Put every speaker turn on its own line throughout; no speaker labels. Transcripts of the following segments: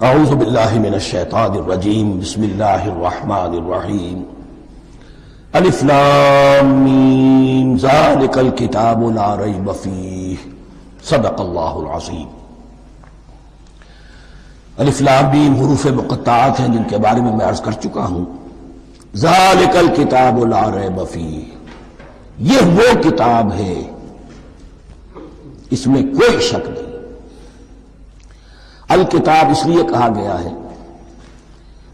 اعوذ باللہ من الشیطان الرجیم بسم اللہ الرحمن الرحیم الف لام میم ذالک الکتاب لا ریب فیہ صدق اللہ العظیم۔ الف لام میم حروف مقطعات ہیں جن کے بارے میں عرض کر چکا ہوں۔ ذالک الکتاب لا ریب فیہ، یہ وہ کتاب ہے اس میں کوئی شک نہیں۔ الکتاب اس لیے کہا گیا ہے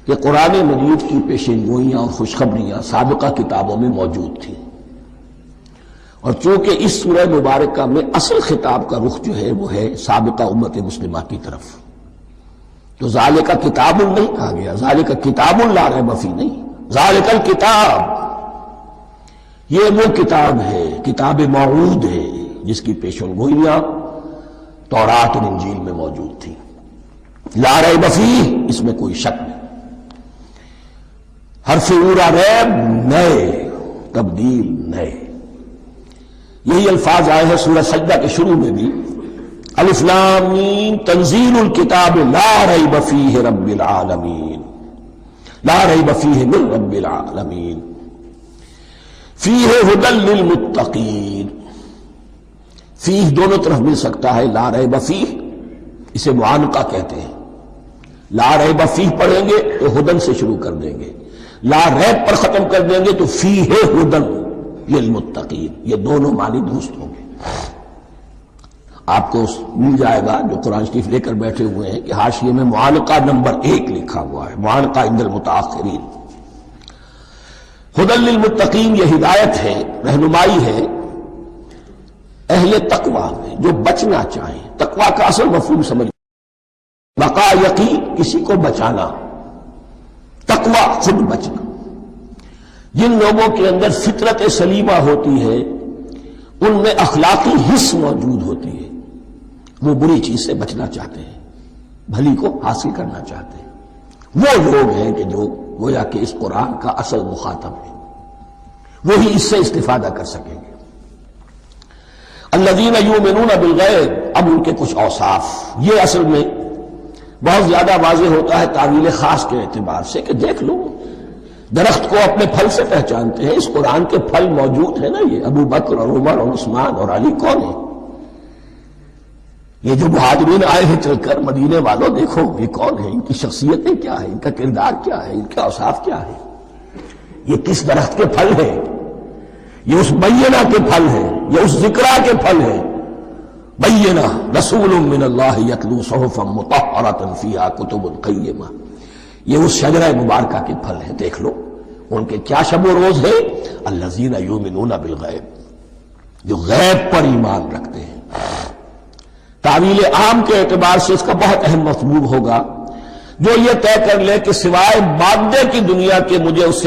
کہ قرآن مجید کی پیشین گوئیاں اور خوشخبریاں سابقہ کتابوں میں موجود تھیں، اور چونکہ اس سورہ مبارکہ میں اصل خطاب کا رخ جو ہے وہ ہے سابقہ امت مسلمہ کی طرف، تو ذالک کتاب نہیں کہا گیا، ذالک کتاب لا ریب فیہ نہیں، ذالک الکتاب یہ وہ کتاب ہے، کتاب موعود ہے جس کی پیشین گوئیاں تورات اور انجیل میں موجود تھیں۔ لا ریب فیہ اس میں کوئی شک نہیں۔ حرف اورا ریب نئے، تبدیل نئے، یہی الفاظ آئے ہیں سورہ سجدہ کے شروع میں بھی، الف لام میم تنزیل الکتاب لا ریب فیہ رب العالمین، لا ریب فیہ من رب العالمین، فیہ ھدی للمتقین۔ فیہ دونوں طرف مل سکتا ہے، لا ریب فیہ اسے معانقہ کہتے ہیں، لا ریب فیہ پڑھیں گے تو ہدن سے شروع کر دیں گے، لا ریب پر ختم کر دیں گے تو فیہ ہدن للمتقین، یہ دونوں معنی درست ہوں گے۔ آپ کو مل جائے گا جو قرآن شریف لے کر بیٹھے ہوئے ہیں کہ حاشیے میں معانقہ نمبر 1 لکھا ہوا ہے، معانقہ عند المتاخرین۔ ہدن للمتقین یہ ہدایت ہے، رہنمائی ہے اہل تقویٰ میں جو بچنا چاہیں۔ تقویٰ کا اصل مفہوم سمجھ، بقا یقین کسی کو بچانا، تقویٰ خود بچنا۔ جن لوگوں کے اندر فطرت سلیمہ ہوتی ہے ان میں اخلاقی حس موجود ہوتی ہے، وہ بری چیز سے بچنا چاہتے ہیں، بھلی کو حاصل کرنا چاہتے ہیں۔ وہ لوگ ہیں کہ جو گویا کہ اس قرآن کا اصل مخاطب ہے، وہی اس سے استفادہ کر سکیں گے۔ الذین یؤمنون بالغیب، اب ان کے کچھ اوصاف، یہ اصل میں بہت زیادہ واضح ہوتا ہے تعویل خاص کے اعتبار سے کہ دیکھ لو درخت کو اپنے پھل سے پہچانتے ہیں، اس قرآن کے پھل موجود ہیں نا، یہ ابو بکر اور عمر اور عثمان اور علی کون ہیں؟ یہ جو مہاجرین آئے ہیں چل کر، مدینے والوں دیکھو یہ کون ہیں، ان کی شخصیتیں کیا ہیں، ان کا کردار کیا ہے، ان کے اوصاف کیا ہے، یہ کس درخت کے پھل ہیں، یہ اس بینہ کے پھل ہیں، یہ اس ذکرہ کے پھل ہیں۔ بینہ رسول من اللہ یتلو صحفا مطہرۃ فیہا کتب قیمہ، یہ اس شجرہ مبارکہ کے پھل ہیں۔ دیکھ لو ان کے کیا شب و روز ہے، الذین یؤمنون بالغیب، جو غیب پر ایمان رکھتے ہیں۔ تعویل عام کے اعتبار سے اس کا بہت اہم مفہوم ہوگا، جو یہ طے کر لے کہ سوائے مادے کی دنیا کے مجھے اس سے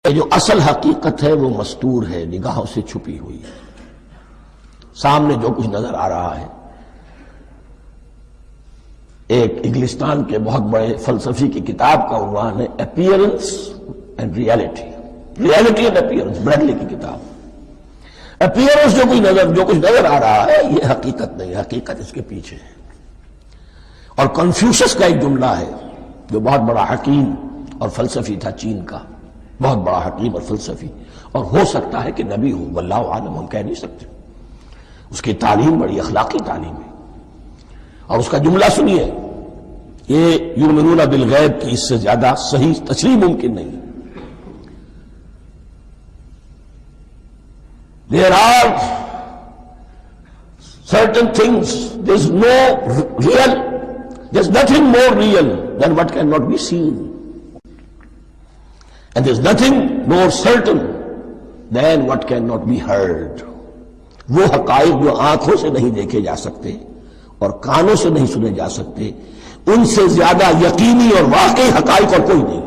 جو اصل حقیقت ہے وہ مستور ہے، نگاہوں سے چھپی ہوئی ہے۔ سامنے جو کچھ نظر آ رہا ہے، ایک انگلستان کے بہت بڑے فلسفی کی کتاب کا عنوان ہے appearance and reality, reality and appearance, Bradley کی کتاب۔ اپیئرنس جو کچھ نظر آ رہا ہے یہ حقیقت نہیں، حقیقت اس کے پیچھے ہے۔ اور کنفیوشس کا ایک جملہ ہے جو بہت بڑا حکیم اور فلسفی تھا، چین کا بہت بڑا حکیم اور فلسفی، اور ہو سکتا ہے کہ نبی ہو، واللہ عالم، ہم کہہ نہیں سکتے۔ اس کی تعلیم بڑی اخلاقی تعلیم ہے، اور اس کا جملہ سنیے، یہ یؤمنون بالغیب کی اس سے زیادہ صحیح تشریح ممکن نہیں۔ There are certain things, there's nothing more real than what cannot be seen. And there's nothing more certain than what cannot be heard. وہ حقائق جو آنکھوں سے نہیں دیکھے جا سکتے اور کانوں سے نہیں سنے جا سکتے، ان سے زیادہ یقینی اور واقعی حقائق اور کوئی نہیں۔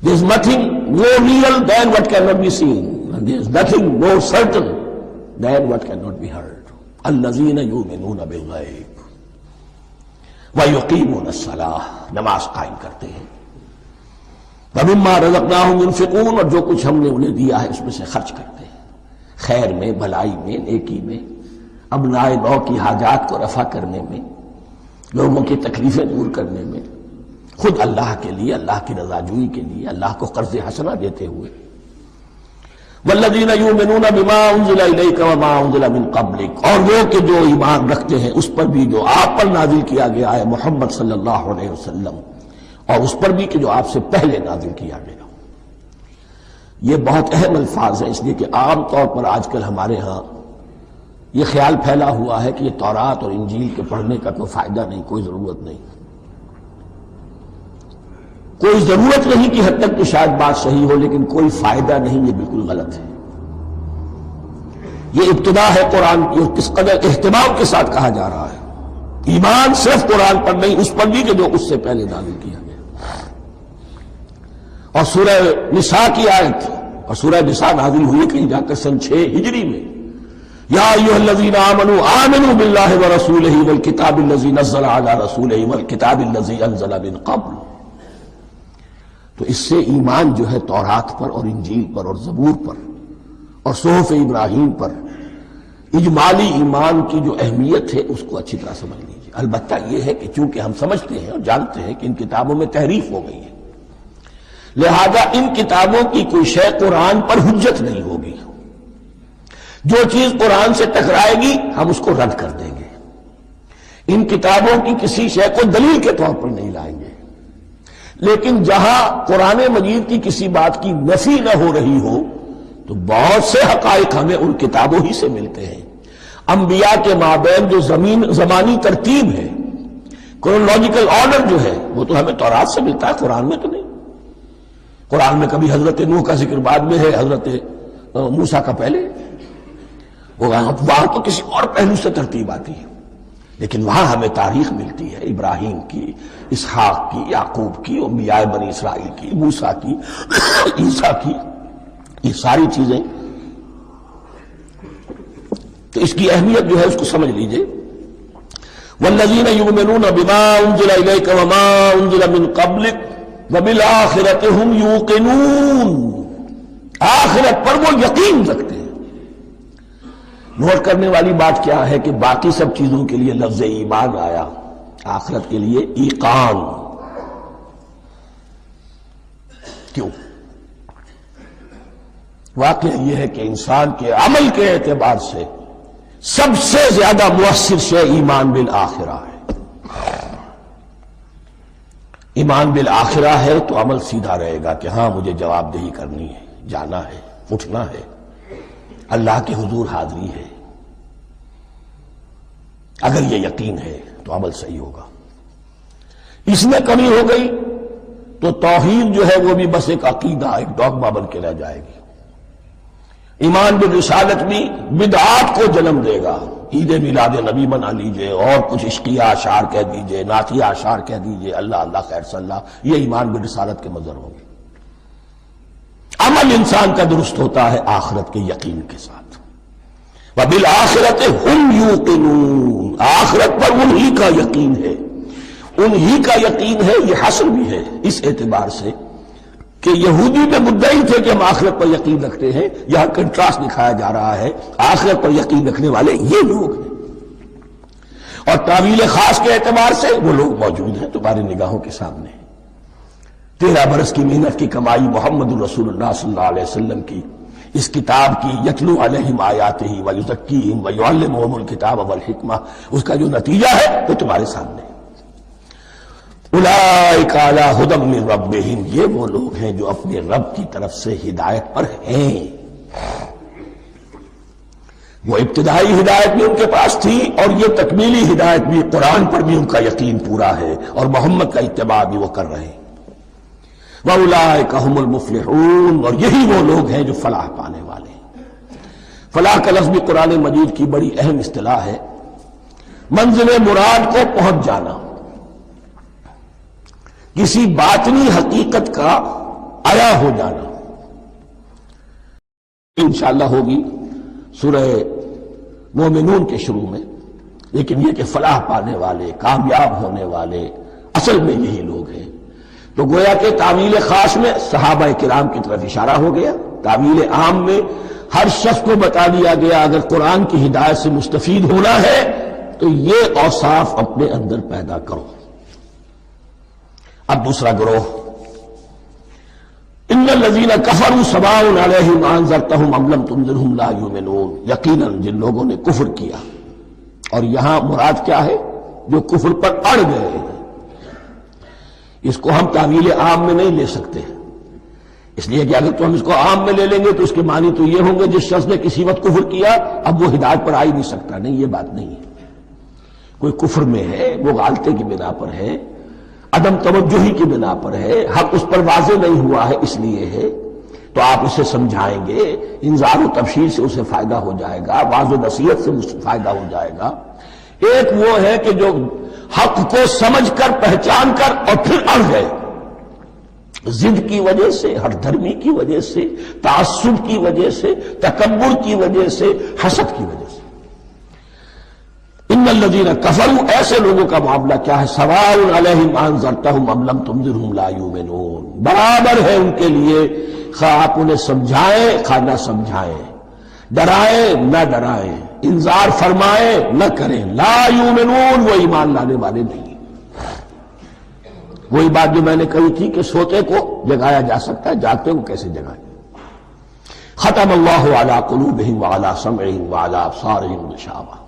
There is nothing more real than what cannot be seen, and there is nothing more certain than what cannot be heard. الذین یؤمنون بالغیب ویقیمون الصلاۃ، نماز قائم کرتے ہیں، ومما رزقناہم ينفقون، اور جو کچھ ہم نے انہیں دیا ہے اس میں سے خرچ کرتے ہیں، خیر میں، بھلائی میں، نیکی میں، ابناء نو کی حاجات کو رفع کرنے میں، لوگوں کی تکلیفیں دور کرنے میں، خود اللہ کے لیے، اللہ کی رضا جوئی کے لیے، اللہ کو قرض حسنہ دیتے ہوئے۔ والذین یؤمنون بما انزل الیک وما انزل من قبلک، اور وہ کہ جو ایمان رکھتے ہیں اس پر بھی جو آپ پر نازل کیا گیا ہے محمد صلی اللہ علیہ وسلم، اور اس پر بھی کہ جو آپ سے پہلے نازل کیا گیا۔ یہ بہت اہم الفاظ ہیں، اس لیے کہ عام طور پر آج کل ہمارے ہاں یہ خیال پھیلا ہوا ہے کہ یہ تورات اور انجیل کے پڑھنے کا کوئی فائدہ نہیں، کوئی ضرورت نہیں، کوئی ضرورت نہیں کی حد تک تو شاید بات صحیح ہو، لیکن کوئی فائدہ نہیں، یہ بالکل غلط ہے۔ یہ ابتدا ہے قرآن کی، اور کس قدر اہتمام کے ساتھ کہا جا رہا ہے، ایمان صرف قرآن پر نہیں، اس پر بھی کہ جو اس سے پہلے نازل کیا گیا۔ اور سورہ نساء کی آیت، اور سورہ نساء نازل ہوئی کہیں جا کر سن 6 ہجری میں، یا ایھا الذین آمنوا آمنوا باللہ ورسولہ والکتاب الذی نزل علی رسولہ والکتاب الذی انزل من قبل۔ تو اس سے ایمان جو ہے تورات پر اور انجیل پر اور زبور پر اور صحف ابراہیم پر، اجمالی ایمان کی جو اہمیت ہے اس کو اچھی طرح سمجھ لیجیے۔ البتہ یہ ہے کہ چونکہ ہم سمجھتے ہیں اور جانتے ہیں کہ ان کتابوں میں تحریف ہو گئی ہے، لہذا ان کتابوں کی کوئی شے قرآن پر حجت نہیں ہوگی، جو چیز قرآن سے ٹکرائے گی ہم اس کو رد کر دیں گے، ان کتابوں کی کسی شے کو دلیل کے طور پر نہیں لائیں گے۔ لیکن جہاں قرآن مجید کی کسی بات کی نفی نہ ہو رہی ہو تو بہت سے حقائق ہمیں ان کتابوں ہی سے ملتے ہیں۔ انبیاء کے مابین جو زمانی ترتیب ہے، کرونالوجیکل آرڈر جو ہے، وہ تو ہمیں تورات سے ملتا ہے، قرآن میں تو نہیں۔ قرآن میں کبھی حضرت نوح کا ذکر بعد میں ہے، حضرت موسیٰ کا پہلے، وہاں تو کسی اور پہلو سے ترتیب آتی ہے، لیکن وہاں ہمیں تاریخ ملتی ہے ابراہیم کی، اسحاق کی، یعقوب کی، انبیاء بنی اسرائیل کی، موسیٰ کی، عیسیٰ کی، یہ ساری چیزیں۔ تو اس کی اہمیت جو ہے اس کو سمجھ لیجئے۔ والذین یؤمنون بما انزل الیک وما انزل من قبلک وبالآخرۃ ھم یوقنون، آخرت پر وہ یقین رکھتے ہیں۔ نوٹ کرنے والی بات کیا ہے کہ باقی سب چیزوں کے لیے لفظ ایمان آیا، آخرت کے لیے ایقان کیوں؟ واقعہ یہ ہے کہ انسان کے عمل کے اعتبار سے سب سے زیادہ مؤثر شے ایمان بالآخرہ ہے۔ ایمان بالآخرہ ہے تو عمل سیدھا رہے گا کہ ہاں مجھے جواب دہی کرنی ہے، جانا ہے، اٹھنا ہے، اللہ کے حضور حاضری ہے۔ اگر یہ یقین ہے تو عمل صحیح ہوگا۔ اس میں کمی ہو گئی تو توحید جو ہے وہ بھی بس ایک عقیدہ، ایک ڈوگما بن کے رہ جائے گی۔ ایمان بالرسالت بھی بدعات کو جنم دے گا، عید میلاد نبی منا لیجئے، اور کچھ عشقیہ اشعار کہہ دیجئے، نعتیہ اشعار کہہ دیجئے، اللہ اللہ خیر صلی اللہ، یہ ایمان بالرسالت کے مظہر ہوں گے۔ عمل انسان کا درست ہوتا ہے آخرت کے یقین کے ساتھ۔ وبالآخرۃ ھم یوقنون، آخرت پر انہی کا یقین ہے، انہی کا یقین ہے۔ یہ حصر بھی ہے اس اعتبار سے کہ یہودی میں مدعی تھے کہ ہم آخرت پر یقین رکھتے ہیں، یہاں کنٹراسٹ دکھایا جا رہا ہے، آخرت پر یقین رکھنے والے یہ لوگ ہیں، اور تعویل خاص کے اعتبار سے وہ لوگ موجود ہیں تمہاری نگاہوں کے سامنے۔ 13 برس کی محنت کی کمائی محمد الرسول اللہ صلی اللہ علیہ وسلم کی، اس کتاب کی، یتلو علیہم آیاتہ ویزکیہم ویعلمہم الکتاب والحکمہ، اس کا جو نتیجہ ہے وہ تمہارے سامنے۔ اولئک علی ھدی من ربہم، یہ وہ لوگ ہیں جو اپنے رب کی طرف سے ہدایت پر ہیں۔ وہ ابتدائی ہدایت بھی ان کے پاس تھی، اور یہ تکمیلی ہدایت بھی، قرآن پر بھی ان کا یقین پورا ہے، اور محمد کا اتباع بھی وہ کر رہے ہیں۔ وَأُولَٰئِكَ هُمُ الْمُفْلِحُونَ، اور یہی وہ لوگ ہیں جو فلاح پانے والے ہیں۔ فلاح کا لفظ بھی قرآن مجید کی بڑی اہم اصطلاح ہے، منزل مراد کو پہنچ جانا، کسی باطنی حقیقت کا عیا ہو جانا، انشاءاللہ ہوگی سورہ مومنون کے شروع میں، لیکن یہ کہ فلاح پانے والے، کامیاب ہونے والے اصل میں یہی لوگ ہیں۔ تو گویا کہ تعویل خاص میں صحابہ کرام کی طرف اشارہ ہو گیا، تعویل عام میں ہر شخص کو بتا دیا گیا اگر قرآن کی ہدایت سے مستفید ہونا ہے تو یہ اوصاف اپنے اندر پیدا کرو۔ اب دوسرا گروہ، ان الذین کفروا سواء علیہم انذرتہم ام لم تنذرہم لا یؤمنون، یقیناً جن لوگوں نے کفر کیا، اور یہاں مراد کیا ہے؟ جو کفر پر اڑ گئے ہیں۔ اس کو ہم تعویل عام میں نہیں لے سکتے، اس لیے کہ اگر تو ہم اس کو عام میں لے لیں گے تو اس کے معنی تو یہ ہوں گے جس شخص نے کسی وقت کفر کیا اب وہ ہدایت پر آ ہی نہیں سکتا۔ نہیں، یہ بات نہیں ہے۔ کوئی کفر میں ہے، وہ غالطے کی بنا پر ہے، عدم توجہی کی بنا پر ہے، حق اس پر واضح نہیں ہوا ہے اس لیے ہے، تو آپ اسے سمجھائیں گے، انذار و تبشیر سے اسے فائدہ ہو جائے گا، واعظ و نصیحت سے فائدہ ہو جائے گا۔ ایک وہ ہے کہ جو حق کو سمجھ کر، پہچان کر اور پھر اڑ گئے، ضد کی وجہ سے، ہٹ دھرمی کی وجہ سے، تعصب کی وجہ سے، تکبر کی وجہ سے، حسد کی وجہ سے۔ ان الذین کفروا، ایسے لوگوں کا معاملہ کیا ہے؟ سواء علیہم انذرتہم ام لم تنذرہم لا یؤمنون، برابر ہے ان کے لیے خواہ آپ انہیں سمجھائیں خواہ نہ سمجھائیں، ڈرائیں نہ ڈرائیں، انذار فرمائیں نہ کریں، لا یؤمنون، وہ ایمان لانے والے نہیں۔ وہی بات جو میں نے کہی تھی کہ سوتے کو جگایا جا سکتا ہے، جاگتے کو کیسے جگائیں؟ ختم اللہ علی قلوبہم وعلی سمعہم وعلی ابصارہم غشاوہ،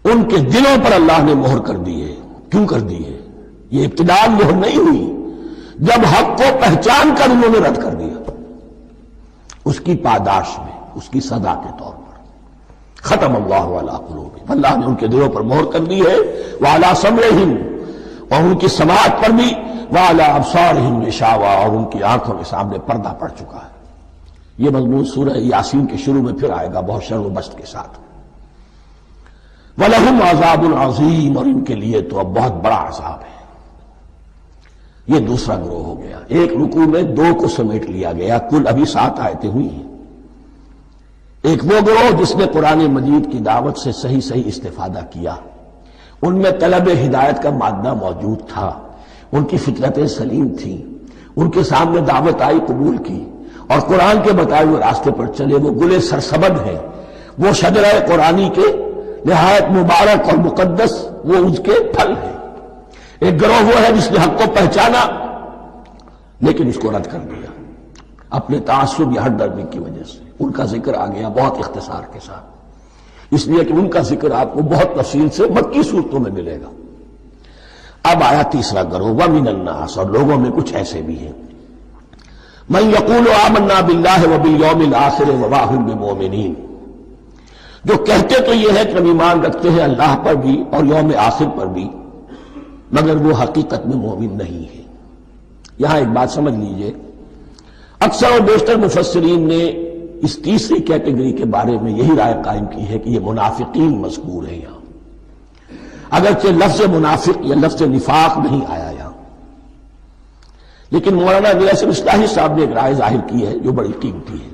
ان کے دلوں پر اللہ نے مہر کر دی ہے۔ کیوں کر دی ہے؟ یہ ابتداء مہر نہیں ہوئی، جب حق کو پہچان کر انہوں نے رد کر دیا، اس کی پاداش میں، اس کی سزا کے طور پر۔ ختم اللہ علی قلوبہم، اللہ نے ان کے دلوں پر مہر کر دی ہے، وعلی سمعہم، اور ان کی سماعت پر بھی، وعلی ابصارہم غشاوہ، اور ان کی آنکھوں کے سامنے پردہ پڑ چکا ہے۔ یہ مضمون سورہ یاسین کے شروع میں پھر آئے گا بہت شر و بست کے ساتھ۔ وَلَهُمْ عَذَابٌ عَظِيمٌ، اور ان کے لیے تو اب بہت بڑا عذاب ہے۔ یہ دوسرا گروہ ہو گیا، ایک رکوع میں دو کو سمیٹ لیا گیا، کل ابھی 7 آیتیں ہوئی ہیں۔ ایک وہ گروہ جس نے قرآن مجید کی دعوت سے صحیح صحیح استفادہ کیا، ان میں طلب ہدایت کا مادہ موجود تھا، ان کی فطرتیں سلیم تھیں، ان کے سامنے دعوت آئی، قبول کی، اور قرآن کے بتائے ہوئے راستے پر چلے۔ وہ گلے سرسبد ہیں، وہ شجرہ قرآنی کے نہایت مبارک اور مقدس، وہ اس کے پھل ہیں۔ ایک گروہ وہ ہے جس نے حق کو پہچانا لیکن اس کو رد کر دیا اپنے تعصب یا ہٹ درمی کی وجہ سے۔ ان کا ذکر آ گیا بہت اختصار کے ساتھ، اس لیے کہ ان کا ذکر آپ کو بہت تفصیل سے مکی صورتوں میں ملے گا۔ اب آیا تیسرا گروہ، وَمِنَ النَّاسِ، اور لوگوں میں کچھ ایسے بھی ہیں، مَن يَقُولُ آمَنَّا بِاللَّهِ وَبِالْيَوْمِ الْآخِرِ وَمَا هُم بِمُؤْمِنِينَ، جو کہتے تو یہ ہے کہ ہم ایمان رکھتے ہیں اللہ پر بھی اور یوم آخر پر بھی، مگر وہ حقیقت میں مومن نہیں ہے۔ یہاں ایک بات سمجھ لیجئے، اکثر اور بیشتر مفسرین نے اس تیسری کیٹیگری کے بارے میں یہی رائے قائم کی ہے کہ یہ منافقین مذکور ہیں یہاں، اگرچہ لفظ منافق یا لفظ نفاق نہیں آیا یہاں، لیکن مولانا نیاز اصلاحی صاحب نے ایک رائے ظاہر کی ہے جو بڑی قیمتی ہے،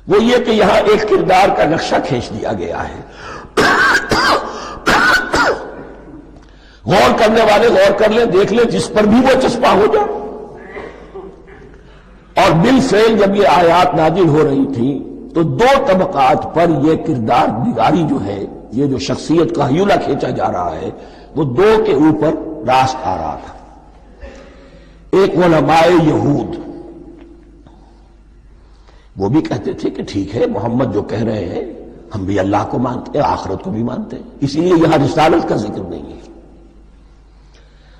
وہ یہ کہ یہاں ایک کردار کا نقشہ کھینچ دیا گیا ہے۔ غور کرنے والے غور کر لیں، دیکھ لیں، جس پر بھی وہ چسپاں ہو جائے۔ اور بالفعل جب یہ آیات نازل ہو رہی تھیں تو دو طبقات پر یہ کردار نگاری جو ہے، یہ جو شخصیت کا ہیولہ کھینچا جا رہا ہے، وہ دو کے اوپر راست آ رہا تھا۔ ایک علماء یہود، وہ بھی کہتے تھے کہ ٹھیک ہے محمد جو کہہ رہے ہیں، ہم بھی اللہ کو مانتے ہیں، آخرت کو بھی مانتے ہیں، اسی لیے یہاں رسالت کا ذکر نہیں ہے۔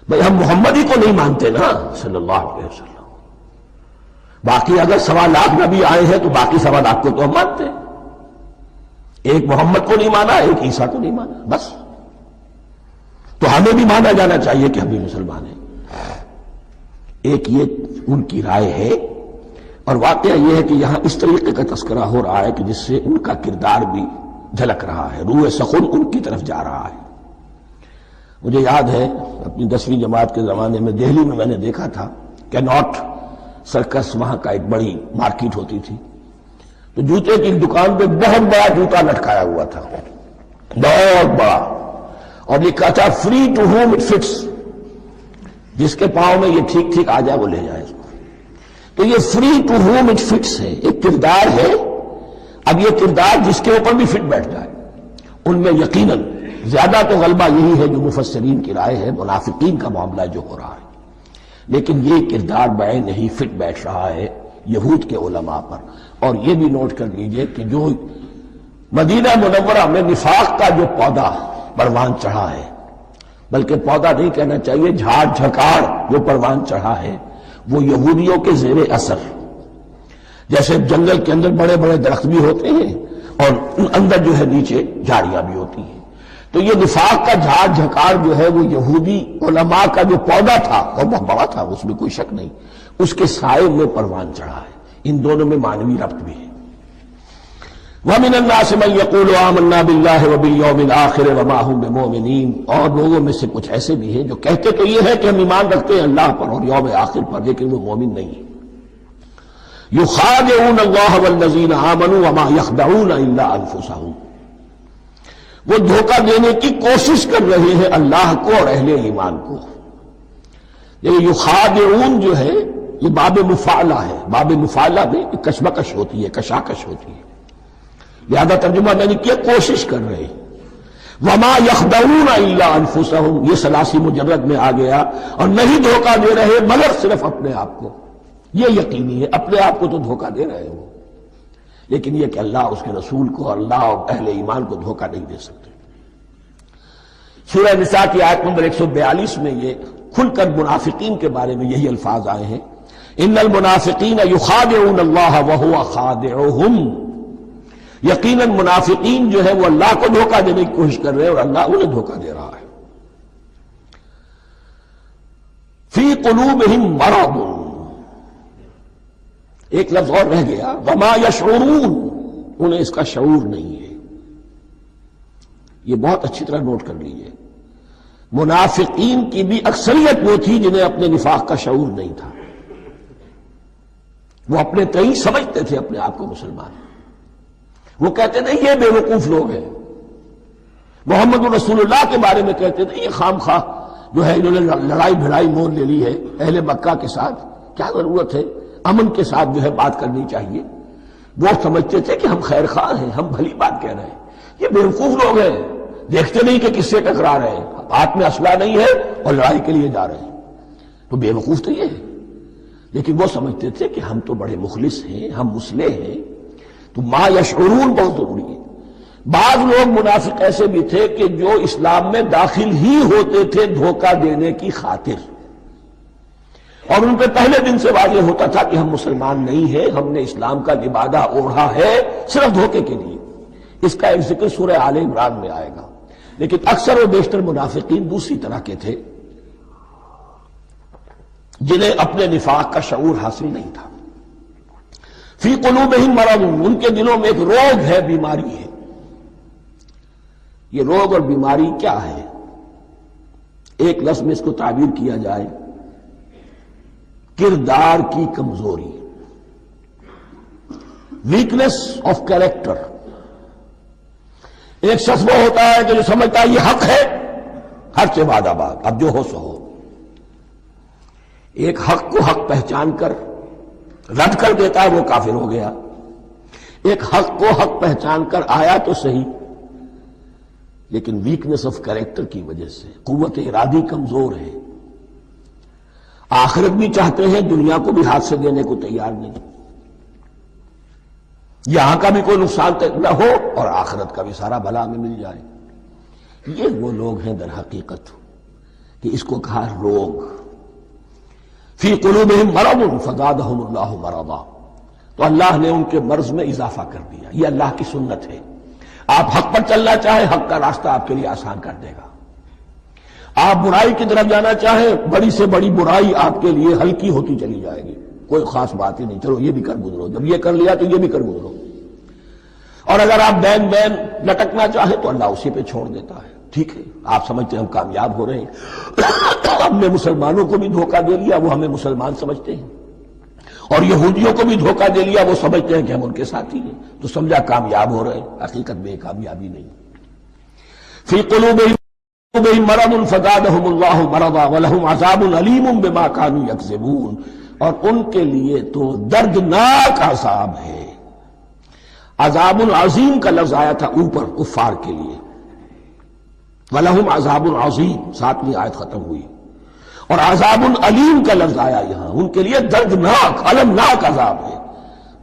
بھئی ہم محمد ہی کو نہیں مانتے نا صلی اللہ علیہ وسلم، باقی اگر 1.25 لاکھ نبی آئے ہیں تو باقی 1.25 لاکھ کو تو ہم مانتے ہیں، ایک محمد کو نہیں مانا، ایک عیسیٰ کو نہیں مانا، بس۔ تو ہمیں بھی مانا جانا چاہیے کہ ہم بھی مسلمان ہیں۔ ایک یہ ان کی رائے ہے، اور واقعہ یہ ہے کہ یہاں اس طریقے کا تذکرہ ہو رہا ہے کہ جس سے ان کا کردار بھی جھلک رہا ہے، روح سخن ان کی طرف جا رہا ہے۔ مجھے یاد ہے اپنی 10ویں جماعت کے زمانے میں دہلی میں نے دیکھا تھا کہ نوٹ سرکس وہاں کا ایک بڑی مارکیٹ ہوتی تھی، تو جوتے کی دکان پہ بہت بڑا جوتا لٹکایا ہوا تھا، بہت بڑا، اور لکھا تھا free to whom it fits, جس کے پاؤں میں یہ ٹھیک ٹھیک آ جائے وہ لے جائے اس کو۔ تو یہ free to whom it fits ہے، ایک کردار ہے، اب یہ کردار جس کے اوپر بھی فٹ بیٹھ جائے، ان میں یقیناً زیادہ تو غلبہ یہی ہے جو مفسرین کی رائے ہے، منافقین کا معاملہ جو ہو رہا ہے، لیکن یہ کردار بعین نہیں فٹ بیٹھ رہا ہے یہود کے علماء پر۔ اور یہ بھی نوٹ کر لیجئے کہ جو مدینہ منورہ میں نفاق کا جو پودا پروان چڑھا ہے، بلکہ پودا نہیں کہنا چاہیے، جھاڑ جھکاڑ جو پروان چڑھا ہے، وہ یہودیوں کے زیر اثر، جیسے جنگل کے اندر بڑے بڑے درخت بھی ہوتے ہیں اور اندر جو ہے نیچے جھاڑیاں بھی ہوتی ہیں، تو یہ نفاق کا جھاڑ جھکاڑ جو ہے وہ یہودی علماء کا جو پودا تھا اور بہت بڑا تھا، اس میں کوئی شک نہیں، اس کے سائے میں پروان چڑھا ہے۔ ان دونوں میں معنوی ربط بھی ہے۔ وَمِنَ النَّاسِ مَن يَقُولُ آمَنَّا بِاللَّهِ وَبِالْيَوْمِ الْآخِرِ وَمَا هُمْ بِمُؤْمِنِينَ، اور لوگوں میں سے کچھ ایسے بھی ہیں جو کہتے تو یہ ہے کہ ہم ایمان رکھتے ہیں اللہ پر اور یوم آخر پر، لیکن وہ مومن نہیں ہیں۔ يُخَادِعُونَ اللَّهَ وَالَّذِينَ آمَنُوا وَمَا يَخْدَعُونَ إِلَّا أَنفُسَهُمْ، وہ دھوکہ دینے کی کوشش کر رہے ہیں اللہ کو اور اہل ایمان کو۔ یہ یخادعون جو ہے یہ باب مفعلہ ہے، باب مفعلہ میں کشمکش ہوتی ہے، کشاکش ہوتی ہے، لہذا ترجمہ میں نے کیا کوشش کر رہے ہیں۔ وما يخدعون الا انفسهم، یہ ثلاثی مجرد میں آ گیا، اور نہیں دھوکہ دے رہے مگر صرف اپنے آپ کو، یہ یقینی ہے اپنے آپ کو تو دھوکہ دے رہے ہو، لیکن یہ کہ اللہ اس کے رسول کو اور اللہ اور اہل ایمان کو دھوکہ نہیں دے سکتے۔ سورہ نساء کی آیت نمبر 142 میں یہ کھل کر منافقین کے بارے میں یہی الفاظ آئے ہیں، ان المنافقین یخادعون اللہ وہو خادعہم، یقیناً منافقین جو ہے وہ اللہ کو دھوکہ دینے کی کوشش کر رہے ہیں اور اللہ انہیں دھوکہ دے رہا ہے۔ فی قلوبہم مرض، ایک لفظ اور رہ گیا، وما یشعرون، انہیں اس کا شعور نہیں ہے۔ یہ بہت اچھی طرح نوٹ کر لیجئے، منافقین کی بھی اکثریت وہ تھی جنہیں اپنے نفاق کا شعور نہیں تھا، وہ اپنے تئیں سمجھتے تھے اپنے آپ کو مسلمان، وہ کہتے تھے یہ بے وقوف لوگ ہیں، محمد رسول اللہ کے بارے میں کہتے تھے یہ خام خواہ جو ہے انہوں نے لڑائی بھڑائی مول لے لی ہے اہل مکہ کے ساتھ، کیا ضرورت ہے، امن کے ساتھ جو ہے بات کرنی چاہیے۔ وہ سمجھتے تھے کہ ہم خیر خواہ ہیں، ہم بھلی بات کہہ رہے ہیں، یہ بے وقوف لوگ ہیں، دیکھتے نہیں کہ کس سے ٹکرا رہے ہیں، ہاتھ میں اسلحہ نہیں ہے اور لڑائی کے لیے جا رہے ہیں، تو بے وقوف تو یہ ہے۔ لیکن وہ سمجھتے تھے کہ ہم تو بڑے مخلص ہیں، ہم مسلح ہیں، تو ما یشعرون بہت ضروری ہے۔ بعض لوگ منافق ایسے بھی تھے کہ جو اسلام میں داخل ہی ہوتے تھے دھوکہ دینے کی خاطر، اور ان پہ پہلے دن سے واضح ہوتا تھا کہ ہم مسلمان نہیں ہیں، ہم نے اسلام کا لبادہ اوڑھا ہے صرف دھوکے کے لیے۔ اس کا ایک ذکر سورہ آل عمران میں آئے گا، لیکن اکثر و بیشتر منافقین دوسری طرح کے تھے جنہیں اپنے نفاق کا شعور حاصل نہیں تھا۔ فی قلوبہم مرض، ان کے دلوں میں ایک روگ ہے، بیماری ہے۔ یہ روگ اور بیماری کیا ہے؟ ایک لفظ میں اس کو تعبیر کیا جائے، کردار کی کمزوری، ویکنس آف کیریکٹر۔ ایک شخص وہ ہوتا ہے کہ جو سمجھتا ہے یہ حق ہے، حق سے بعد آباد، اب جو ہو سو ہو۔ ایک حق کو حق پہچان کر رد کر دیتا ہے، وہ کافر ہو گیا۔ ایک حق کو حق پہچان کر آیا تو صحیح، لیکن ویکنس آف کیریکٹر کی وجہ سے قوت ارادی کمزور ہے، آخرت بھی چاہتے ہیں، دنیا کو بھی ہاتھ سے دینے کو تیار نہیں، یہاں کا بھی کوئی نقصان نہ ہو اور آخرت کا بھی سارا بھلا ہمیں مل جائے۔ یہ وہ لوگ ہیں در حقیقت کہ اس کو کہا روگ۔ فی قلوبہم مرض فزادہم اللہ مرضا، تو اللہ نے ان کے مرض میں اضافہ کر دیا۔ یہ اللہ کی سنت ہے، آپ حق پر چلنا چاہیں حق کا راستہ آپ کے لیے آسان کر دے گا، آپ برائی کی طرف جانا چاہیں بڑی سے بڑی برائی آپ کے لیے ہلکی ہوتی چلی جائے گی، کوئی خاص بات ہی نہیں، چلو یہ بھی کر گزرو، جب یہ کر لیا تو یہ بھی کر گزرو۔ اور اگر آپ بین بین لٹکنا چاہیں تو اللہ اسی پہ چھوڑ دیتا ہے، ٹھیک ہے آپ سمجھتے ہیں ہم کامیاب ہو رہے ہیں، ہم نے مسلمانوں کو بھی دھوکہ دے لیا، وہ ہمیں مسلمان سمجھتے ہیں، اور یہودیوں کو بھی دھوکہ دے لیا، وہ سمجھتے ہیں کہ ہم ان کے ساتھی ہیں، تو سمجھا کامیاب ہو رہے ہیں، حقیقت میں کامیابی نہیں۔ فی قلوبہم مرض فزادہم اللہ مرضا ولہم عذاب علیم بما کانوا یکذبون، اور ان کے لیے تو دردناک عذاب ہے۔ عذاب عظیم کا لفظ آیا تھا اوپر کفار کے لیے، وَلَهُمْ عَذَابٌ عَظِيمٌ، 7ویں آیت ختم ہوئی، اور عذاب علیم کا لفظ آیا یہاں، ان کے لیے دردناک المناک عذاب ہے،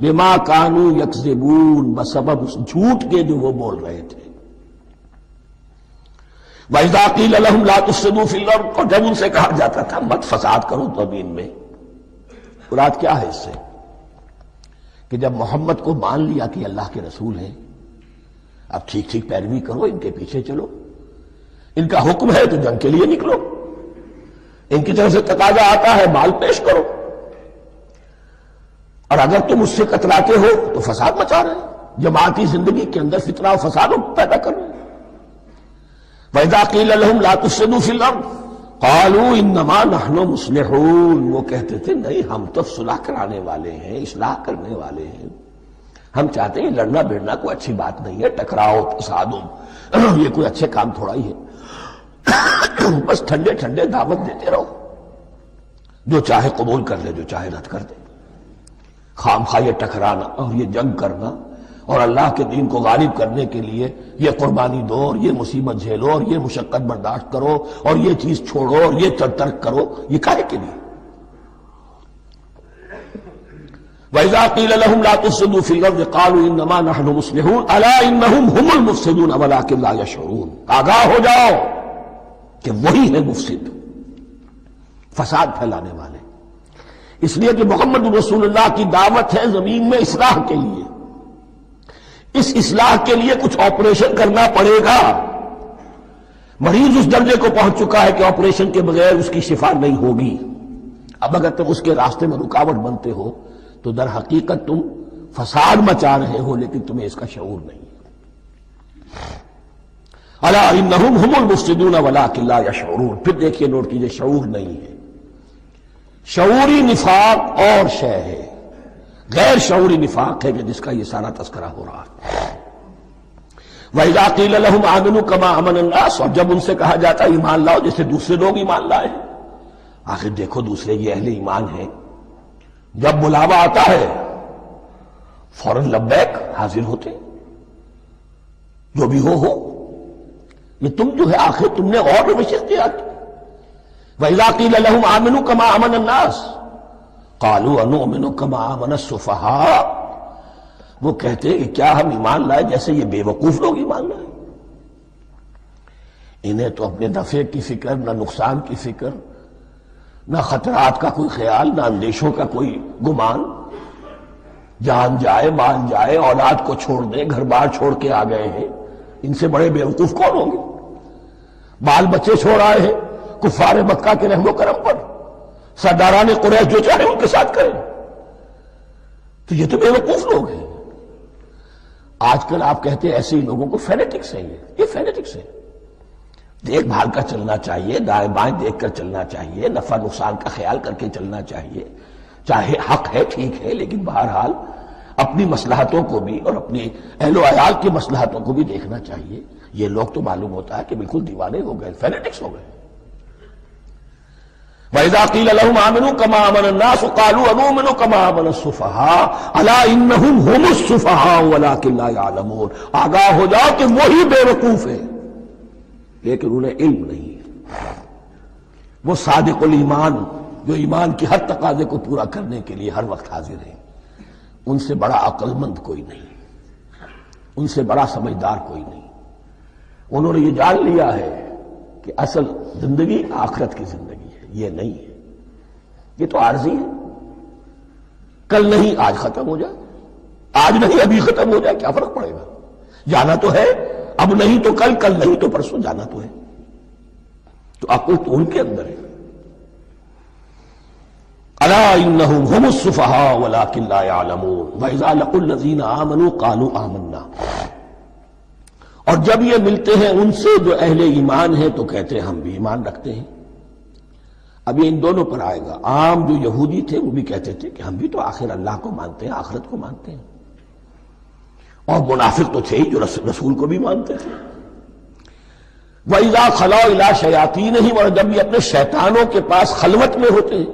بما کانوا یکذبون، بسبب اس جھوٹ کے جو وہ بول رہے تھے۔ وَإِذَا قِيلَ لَهُمْ لَا تُفْسِدُوا فِي الْأَرْضِ، اور جب ان سے کہا جاتا تھا مت فساد کرو زمین میں، مراد کیا ہے اس سے؟ کہ جب محمد کو مان لیا کہ اللہ کے رسول ہیں، اب ٹھیک ٹھیک پیروی کرو، ان کے پیچھے چلو، ان کا حکم ہے تو جنگ کے لیے نکلو، ان کی طرف سے تقاضا آتا ہے مال پیش کرو، اور اگر تم اس سے کتراتے ہو تو فساد مچا رہے ہیں، جماعتی زندگی کے اندر فتنہ و فساد پیدا کر رہے ہیں۔ وَإِذَا قِيلَ لَهُمْ لَا تُفْسِدُوا فِي الْأَرْضِ قَالُوا إِنَّمَا نَحْنُ مُصْلِحُونَ، وہ کہتے تھے نہیں ہم تو صلح کرانے والے ہیں، اصلاح کرنے والے ہیں، ہم چاہتے ہیں لڑنا بھیڑنا کوئی اچھی بات نہیں ہے، ٹکراؤ تصادم یہ کوئی اچھے کام تھوڑا ہی ہے، بس ٹھنڈے ٹھنڈے دعوت دیتے رہو، جو چاہے قبول کر لے، جو چاہے رد کر دے، خام خواہ یہ ٹکرانا اور یہ جنگ کرنا اور اللہ کے دین کو غالب کرنے کے لیے یہ قربانی دو اور یہ مصیبت جھیلو اور یہ مشقت برداشت کرو اور یہ چیز چھوڑو اور یہ ترک کرو، یہ کاہے کے لیے؟ وَإِذَا قِيلَ لَهُمْ لَا تُفْسِدُوا فِي الْأَرْضِ قَالُوا إِنَّمَا نَحْنُ مُصْلِحُونَ أَلَا إِنَّهُمْ هُمُ الْمُفْسِدُونَ وَلَٰكِن لَا يَشْعُرُونَ، آگاہ ہو جاؤ کہ وہی ہے مفسد، فساد پھیلانے والے، اس لیے کہ محمد رسول اللہ کی دعوت ہے زمین میں اصلاح کے لیے، اس اصلاح کے لیے کچھ آپریشن کرنا پڑے گا، مریض اس درجے کو پہنچ چکا ہے کہ آپریشن کے بغیر اس کی شفا نہیں ہوگی، اب اگر تم اس کے راستے میں رکاوٹ بنتے ہو تو در حقیقت تم فساد مچا رہے ہو، لیکن تمہیں اس کا شعور نہیں ہے۔ الا انہم ہم المفسدون ولکن لا یشعرون، پھر دیکھیے نوٹ کیجئے، شعور نہیں ہے، شعوری نفاق اور شے ہے، غیر شعوری نفاق ہے کہ جس کا یہ سارا تذکرہ ہو رہا ہے۔ وَإِذَا قِيلَ لَهُمْ آمِنُوا كَمَا آمَنَ النَّاسُ، اور جب ان سے کہا جاتا ہے ایمان لاؤ جیسے دوسرے لوگ ایمان لائے، آخر دیکھو دوسرے یہ اہل ایمان ہیں، جب بلاوا آتا ہے فوراً لبیک حاضر ہوتے، جو بھی ہو، یہ تم جو ہے آخر تم نے اور روش اختیار کی۔ وَإِذَا قِيلَ لَهُمْ آمِنُوا كَمَا آمَنَ النَّاسُ قَالُوا أَنُؤْمِنُ كَمَا آمَنَ السُّفَهَاءُ، وہ کہتے ہیں کہ کیا ہم ایمان لائے جیسے یہ بے وقوف لوگ ایمان لائے، انہیں تو اپنے نفع کی فکر، نہ نقصان کی فکر، نہ خطرات کا کوئی خیال، نہ اندیشوں کا کوئی گمان، جان جائے مال جائے، اولاد کو چھوڑ دیں، گھر بار چھوڑ کے آ گئے ہیں، ان سے بڑے بے وقوف کون ہوں گے؟ بال بچے چھوڑ آئے ہیں کفار مکہ کے رحم و کرم پر، سرداران قریش جو چاہے ان کے ساتھ کریں، تو یہ تو بے وقوف لوگ ہیں۔ آج کل آپ کہتے ہیں ایسے ہی لوگوں کو فینیٹکس ہیں، یہ فینیٹکس ہیں، دیکھ بھال کر چلنا چاہیے، دائیں بائیں دیکھ کر چلنا چاہیے، نفع نقصان کا خیال کر کے چلنا چاہیے، چاہے حق ہے ٹھیک ہے، لیکن بہرحال اپنی مصلحتوں کو بھی اور اپنی اہل و عیال کی مصلحتوں کو بھی دیکھنا چاہیے۔ یہ لوگ تو معلوم ہوتا ہے کہ بالکل دیوانے ہو گئے، فینیٹکس ہو گئے۔ وَإِذَا قِيلَ لَهُمْ آمِنُوا كَمَا آمَنَ النَّاسُ قَالُوا أَنُؤْمِنُ كَمَا آمَنَ السُّفَهَاءُ أَلَا إِنَّهُمْ هُمُ السُّفَهَاءُ وَلَٰكِن لَا يَعْلَمُونَ، آگاہ ہو جاؤ کہ وہی بے وقوف ہے لیکن انہیں علم نہیں ہے۔ وہ صادق الایمان جو ایمان کی ہر تقاضے کو پورا کرنے کے لیے ہر وقت حاضر ہیں، ان سے بڑا عقل مند کوئی نہیں، ان سے بڑا سمجھدار کوئی نہیں، انہوں نے یہ جان لیا ہے کہ اصل زندگی آخرت کی زندگی ہے، یہ نہیں ہے، یہ تو عارضی ہے، کل نہیں آج ختم ہو جائے، آج نہیں ابھی ختم ہو جائے، کیا فرق پڑے گا؟ جانا تو ہے، اب نہیں تو کل، کل نہیں تو پرسوں، جانا تو ہے، تو عقل تو ان کے اندر ہے۔ الا انہم ہم السفہاء ولکن لا یعلمون واذا لقوا الذین آمنوا قالوا آمنا، اور جب یہ ملتے ہیں ان سے جو اہل ایمان ہیں تو کہتے ہیں ہم بھی ایمان رکھتے ہیں۔ اب یہ ان دونوں پر آئے گا۔ عام جو یہودی تھے وہ بھی کہتے تھے کہ ہم بھی تو آخر اللہ کو مانتے ہیں، آخرت کو مانتے ہیں، اور منافق تو تھے ہی جو رسول کو بھی مانتے تھے۔ وَإِذَا خَلَوْا إِلَىٰ شَيَاطِينِهِمْ، اور جب یہ اپنے شیطانوں کے پاس خلوت میں ہوتے ہیں،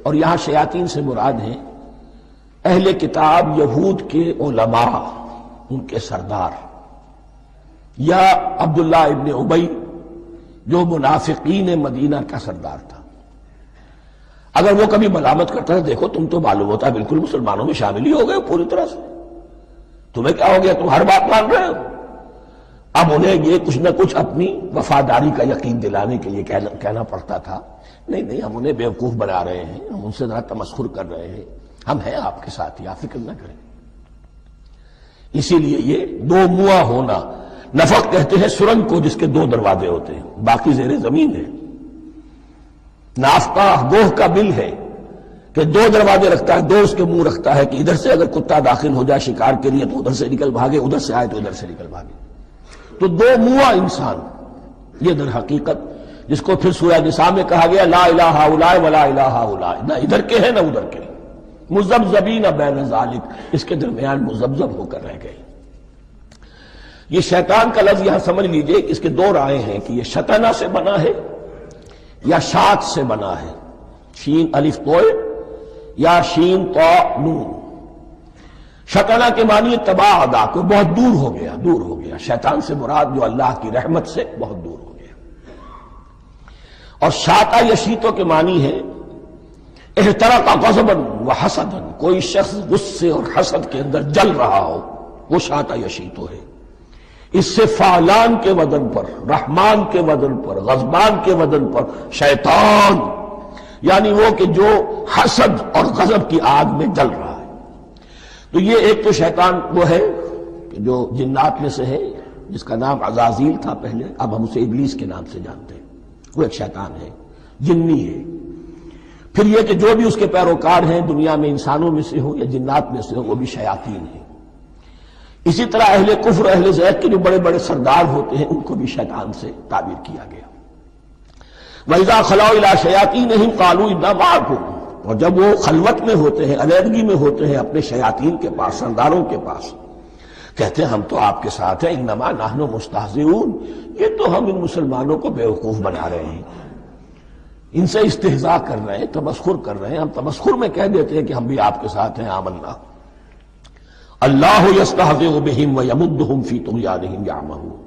اور یہاں شیاطین سے مراد ہیں اہل کتاب یہود کے علماء، ان کے سردار، یا عبداللہ ابن ابی جو منافقین مدینہ کا سردار تھا۔ اگر وہ کبھی ملامت کرتا ہے، دیکھو تم تو معلوم ہوتا ہے بالکل مسلمانوں میں شامل ہی ہو گئے پوری طرح سے، تمہیں کیا ہو گیا، تم ہر بات مان رہے ہو۔ اب انہیں یہ کچھ نہ کچھ اپنی وفاداری کا یقین دلانے کے لیے کہنا پڑتا تھا، نہیں ہم انہیں بیوقوف بنا رہے ہیں، ہم ان سے ذرا تمسخر کر رہے ہیں، ہم ہیں آپ کے ساتھ ہی، آپ فکر نہ کریں۔ اسی لیے یہ دو منہ ہونا، نفق کہتے ہیں سرنگ کو جس کے دو دروازے ہوتے ہیں، باقی زیر زمین ہے۔ نافقہ گوہ کا بل ہے کہ دو دروازے رکھتا ہے، دو اس کے منہ رکھتا ہے کہ ادھر سے اگر کتا داخل ہو جائے شکار کے لیے تو ادھر سے نکل بھاگے، ادھر سے آئے تو ادھر سے نکل بھاگے۔ تو دو منہ انسان، یہ در حقیقت جس کو پھر سورہ نساء میں کہا گیا لا الہ الا ولا الہ الا، نہ ادھر کے ہیں نہ ادھر کے، مذبذبین بین ذالک، اس کے درمیان مذبذب ہو کر رہ گئے۔ یہ شیطان کا لفظ یہاں سمجھ لیجئے، اس کے دو رائے ہیں کہ یہ شطنہ سے بنا ہے یا شات سے بنا ہے، شین الف توئے یا شین تو نون۔ شطنہ کے معنی تباعدہ، کو بہت دور ہو گیا، شیطان سے مراد جو اللہ کی رحمت سے بہت دور ہو گیا۔ اور شاتا یشیتو کے معنی ہے احترق غضبا وحسدا، کوئی شخص غصے اور حسد کے اندر جل رہا ہو، وہ شاتا یشیتو ہے۔ اس سے فعلان کے وزن پر، رحمان کے وزن پر، غضبان کے وزن پر شیطان، یعنی وہ کہ جو حسد اور غضب کی آگ میں جل رہا ہے۔ تو یہ ایک تو شیطان وہ ہے کہ جو جنات میں سے ہے، جس کا نام عزازیل تھا پہلے، اب ہم اسے ابلیس کے نام سے جانتے ہیں، وہ ایک شیطان ہے، جنی ہے۔ پھر یہ کہ جو بھی اس کے پیروکار ہیں دنیا میں، انسانوں میں سے ہوں یا جنات میں سے ہوں، وہ بھی شیاطین ہیں۔ اسی طرح اہل کفر، اہل زیغ کے جو بڑے بڑے سردار ہوتے ہیں، ان کو بھی شیطان سے تعبیر کیا گیا۔ وَإِذَا خَلَوْا إِلَىٰ شَيَاطِينِهِمْ قَالُوا إِنَّا مَعَكُمْ، اور جب وہ خلوت میں ہوتے ہیں، علیحدگی میں ہوتے ہیں اپنے شیاطین کے پاس، سرداروں کے پاس، کہتے ہیں ہم تو آپ کے ساتھ ہیں، انما نحن مستہزئون، یہ تو ہم ان مسلمانوں کو بیوقوف بنا رہے ہیں، ان سے استہزاء کر رہے ہیں، تمسخر کر رہے ہیں۔ ہم تمسخر میں کہہ دیتے ہیں کہ ہم بھی آپ کے ساتھ ہیں، آمنا۔ اللہ یستہزئ بہم ویمدہم فی طغیانہم یعمہون،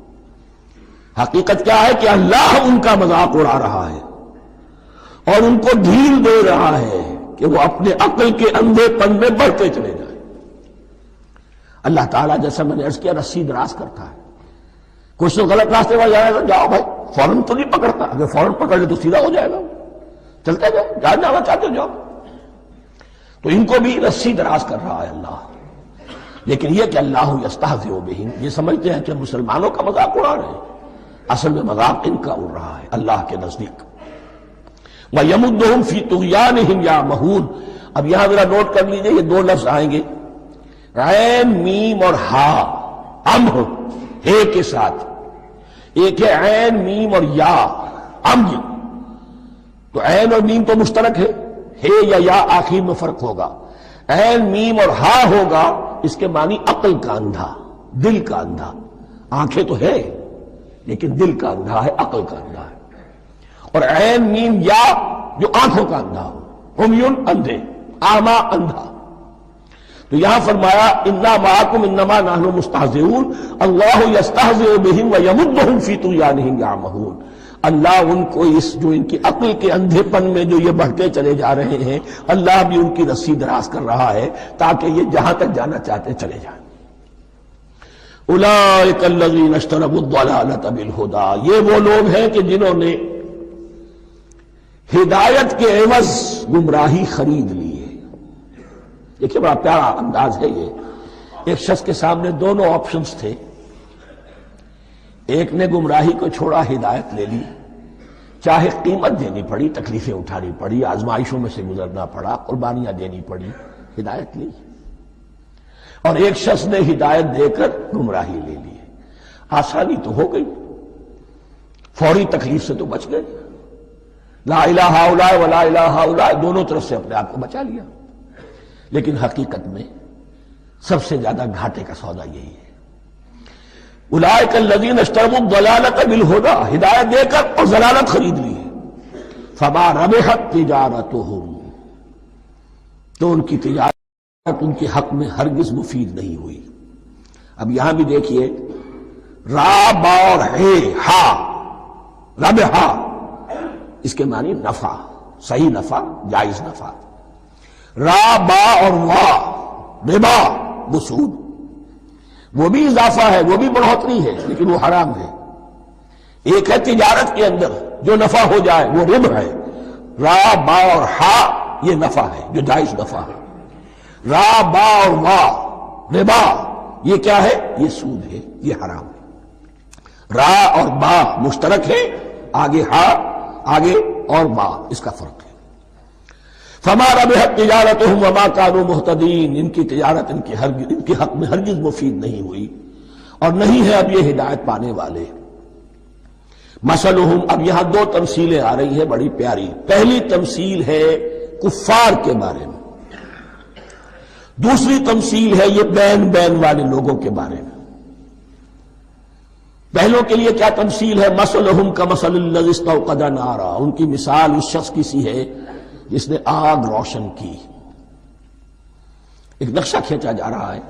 حقیقت کیا ہے کہ اللہ ان کا مذاق اڑا رہا ہے اور ان کو ڈھیل دے رہا ہے کہ وہ اپنے عقل کے اندھے پن میں بڑھتے چلے جائیں۔ اللہ تعالیٰ جیسا میں نے عرض کیا رسی دراز کرتا ہے، کچھ تو غلط راستے پر جائے گا، جاؤ بھائی، فوراً تو نہیں پکڑتا، اگر فوراً پکڑ لے تو سیدھا ہو جائے گا، چلتے جاؤ، جہاں جانا چاہتے ہو جاؤ۔ تو ان کو بھی رسی دراز کر رہا ہے اللہ، لیکن یہ کہ اللہ یستہزئ بہم، یہ سمجھتے ہیں کہ مسلمانوں کا مذاق اڑا رہے ہیں، اصل میں مذاق ان کا اڑ رہا ہے اللہ کے نزدیک۔ وَيَمُدُّهُمْ فِي طُغْيَانِهِمْ يَعْمَهُونَ، اب یہاں ذرا نوٹ کر لیجئے، یہ دو لفظ آئیں گے، عین میم اور ہا، امر ہے کے ساتھ، ایک ہے عین میم اور یا، امر، تو عین اور میم تو مشترک ہے یا آخر میں فرق ہوگا، عین میم اور ہا ہوگا، اس کے معنی عقل کا اندھا، دل کا اندھا، آنکھیں تو ہے لیکن دل کا اندھا ہے، عقل کا اندھا ہے۔ اور عین میم یا جو آنکھوں کا اندھا ہو، عمیٌ اندھے، اعمیٰ اندھا۔ تو یہاں فرمایا انا معکم انما نحن مستہزئون، اللہ یستہزئ بہم ویمدہم فی طغیانہم یعمہون، اللہ ان کو اس جو ان کی عقل کے اندھے پن میں جو یہ بڑھتے چلے جا رہے ہیں، اللہ بھی ان کی رسی دراز کر رہا ہے تاکہ یہ جہاں تک جانا چاہتے چلے جائیں۔ اولئک الذین اشتروا الضلالۃ بالہدی، یہ وہ لوگ ہیں کہ جنہوں نے ہدایت کے عوض گمراہی خرید لی ہے۔ دیکھیے بڑا پیارا انداز ہے یہ، ایک شخص کے سامنے دونوں آپشنز تھے، ایک نے گمراہی کو چھوڑا، ہدایت لے لی، چاہے قیمت دینی پڑی، تکلیفیں اٹھانی پڑی، آزمائشوں میں سے گزرنا پڑا، قربانیاں دینی پڑی، ہدایت لی، اور ایک شخص نے ہدایت دے کر گمراہی لے لی۔ آسانی تو ہو گئی، فوری تکلیف سے تو بچ گئے، لا الہ الا ولا الہ الا، دونوں طرف سے اپنے آپ کو بچا لیا. لیکن حقیقت میں سب سے زیادہ گھاٹے کا سودا یہی ہے. اولئک الذین اشتروا الضلالۃ بالہدی، ہدایت دے کر اور ضلالت خرید لی ہے. فما ربحت تجارتہم، تو ان کی تجارت ان کے حق میں ہرگز مفید نہیں ہوئی. اب یہاں بھی دیکھیے را با اور ہے ہا، ربحا اس کے معنی نفع، صحیح نفع، جائز نفع. را با اور وا ربا وہ سود، وہ بھی اضافہ ہے، وہ بھی بڑھوتری ہے، لیکن وہ حرام ہے. ایک ہے تجارت کے اندر جو نفع ہو جائے وہ ربح ہے. را با اور ہا یہ نفع ہے جو جائز نفع ہے. را با اور وا ربا یہ کیا ہے؟ یہ سود ہے، یہ حرام ہے. را اور با مشترک ہے، آگے ہا آگے اور با اس کا فرق ہے. فما ربحت تجارتہم وما کانوا مہتدین، ان کی تجارت ان کے حق میں ہرگز مفید نہیں ہوئی اور نہیں ہے اب یہ ہدایت پانے والے. مثلہم، اب یہاں دو تمثیلیں آ رہی ہیں بڑی پیاری. پہلی تمثیل ہے کفار کے بارے میں، دوسری تمثیل ہے یہ بین والے لوگوں کے بارے میں. پہلوں کے لیے کیا تمثیل ہے؟ مثلہم کمثل الذی استوقد نارا، ان کی مثال اس شخص کی سی ہے جس نے آگ روشن کی. ایک نقشہ کھینچا جا رہا ہے.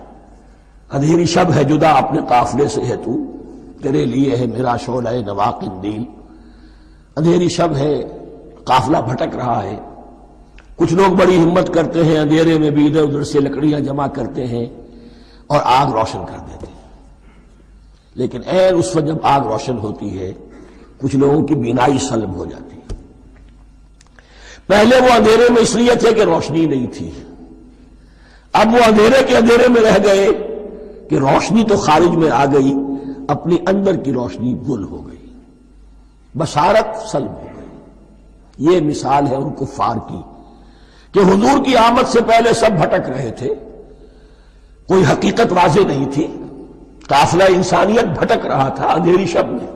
اندھیری شب ہے جدا اپنے قافلے سے ہے تو، تیرے لیے ہے میرا شعلہ نوا قندیل. اندھیری شب ہے، قافلہ بھٹک رہا ہے. کچھ لوگ بڑی ہمت کرتے ہیں، اندھیرے میں بھی ادھر ادھر سے لکڑیاں جمع کرتے ہیں اور آگ روشن کر دیتے ہیں. لیکن اس وقت جب آگ روشن ہوتی ہے کچھ لوگوں کی بینائی سلب ہو جاتی ہے. پہلے وہ اندھیرے میں اس لیے تھے کہ روشنی نہیں تھی، اب وہ اندھیرے کے اندھیرے میں رہ گئے کہ روشنی تو خارج میں آ گئی، اپنی اندر کی روشنی گل ہو گئی، بصارت سلب ہو گئی. یہ مثال ہے ان کفار کی کہ حضور کی آمد سے پہلے سب بھٹک رہے تھے، کوئی حقیقت واضح نہیں تھی، قافلہ انسانیت بھٹک رہا تھا اندھیری شب میں.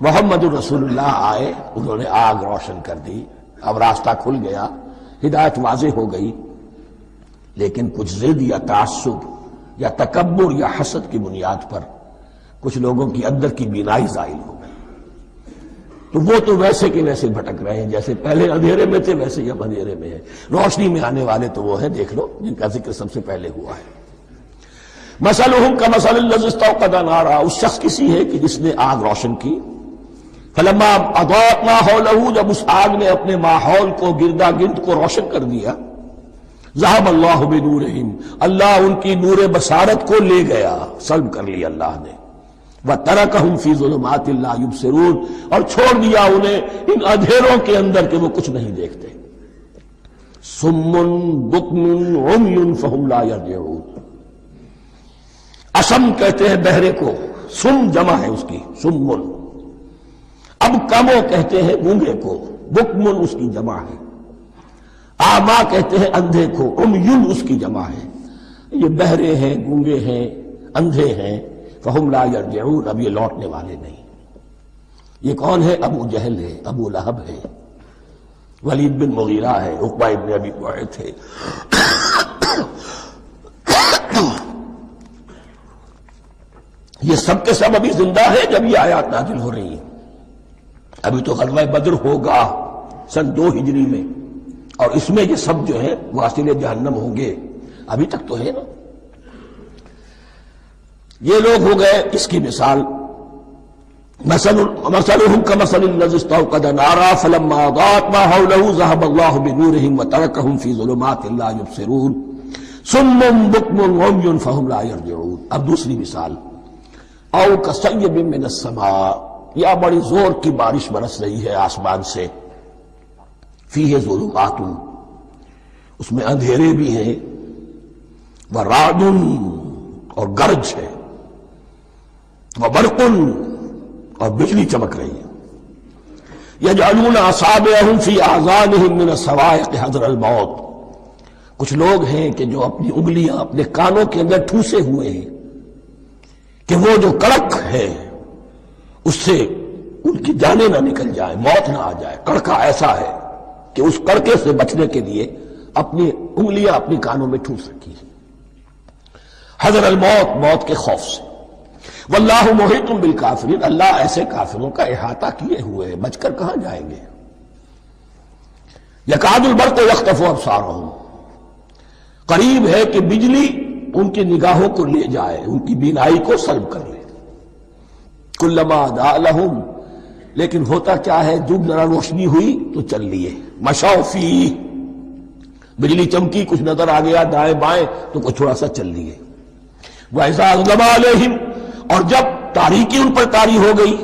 محمد رسول اللہ آئے، انہوں نے آگ روشن کر دی، اب راستہ کھل گیا، ہدایت واضح ہو گئی. لیکن کچھ ضد یا تعصب یا تکبر یا حسد کی بنیاد پر کچھ لوگوں کی اندر کی بینائی زائل ہو گئی. تو وہ تو ویسے کے ویسے بھٹک رہے ہیں، جیسے پہلے اندھیرے میں تھے ویسے ہی اب اندھیرے میں ہے. روشنی میں آنے والے تو وہ ہیں، دیکھ لو جن کا ذکر سب سے پہلے ہوا ہے. مثلہم کمثل الذی استوقد نارا، اس شخص کی سی ہے کہ جس نے آگ روشن کی. فلما اضاءت ما حولہ، جب اس آگ نے اپنے ماحول کو گردا گرد کو روشن کر دیا. ذہب اللہ بنورہم، اللہ ان کی نور بصارت کو لے گیا، سلب کر لیا اللہ نے. وترکہم فی ظلمات لا یبصرون، اور چھوڑ دیا انہیں ان اندھیروں کے اندر کہ وہ کچھ نہیں دیکھتے. صم بکم عمی فہم لا یرجعون، اسم کہتے ہیں بہرے کو، سم جمع ہے اس کی، سمن. اب کمو کہتے ہیں گونگے کو، بکمن اس کی جمع ہے. آما کہتے ہیں اندھے کو، عمیون اس کی جمع ہے. یہ بہرے ہیں، گونگے ہیں، اندھے ہیں. فہم لا یرجعون، اب یہ لوٹنے والے نہیں. یہ کون ہے؟ ابو جہل ہے، ابو لہب ہے، ولید بن مغیرہ ہے، عقبہ ابن ابی معیط ہے. یہ سب کے سب ابھی زندہ ہے جب یہ آیات نازل ہو رہی ہیں. ابھی تو غزوہ بدر ہوگا سن 2 ہجری میں، اور اس میں یہ سب جو ہے واصل جہنم ہوں گے. ابھی تک تو ہے نا. یہ لوگ ہو گئے اس کی مثال. مثلہم کمثل الذی استوقد نارا فلما اضاءت ما حولہ ذہب اللہ بنورہم وترکہم فی ظلمات لا یبصرون صم بکم عمی فہم لا یرجعون. اب دوسری مثال، او کصیب من السماء، یا بڑی زور کی بارش برس رہی ہے آسمان سے. فیہ ظلمات، اس میں اندھیرے بھی ہیں، ورعد، اور گرج ہے، وبرق، اور بجلی چمک رہی ہے. یجعلون اصابعہم فی اذانہم من الصواعق حذر الموت، کچھ لوگ ہیں کہ جو اپنی انگلیاں اپنے کانوں کے اندر ٹھوسے ہوئے ہیں کہ وہ جو کڑک ہے اس سے ان کی جانیں نہ نکل جائیں، موت نہ آ جائے۔ کڑکا ایسا ہے کہ اس کڑکے سے بچنے کے لیے اپنی انگلیاں اپنی کانوں میں ٹھونس رکھی ہیں، حذر الموت، موت کے خوف سے۔ واللہ محیط بالکافرین، اللہ ایسے کافروں کا احاطہ کیے ہوئے، بچ کر کہاں جائیں گے۔ یکاد البرق یخطف ابصارہم، قریب ہے کہ بجلی ان کی نگاہوں کو لے جائے، ان کی بینائی کو سلب کر لے۔ کلما اضاء لہم، لیکن ہوتا کیا ہے، جب ذرا روشنی ہوئی تو چل لیے۔ مشوا فیہ، بجلی چمکی، کچھ نظر آ گیا دائیں بائیں تو کچھ تھوڑا سا چل لیے۔ وَإِذَا أَظْلَمَ عَلَيْهِمْ، اور جب تاریکی ان پر طاری ہو گئی،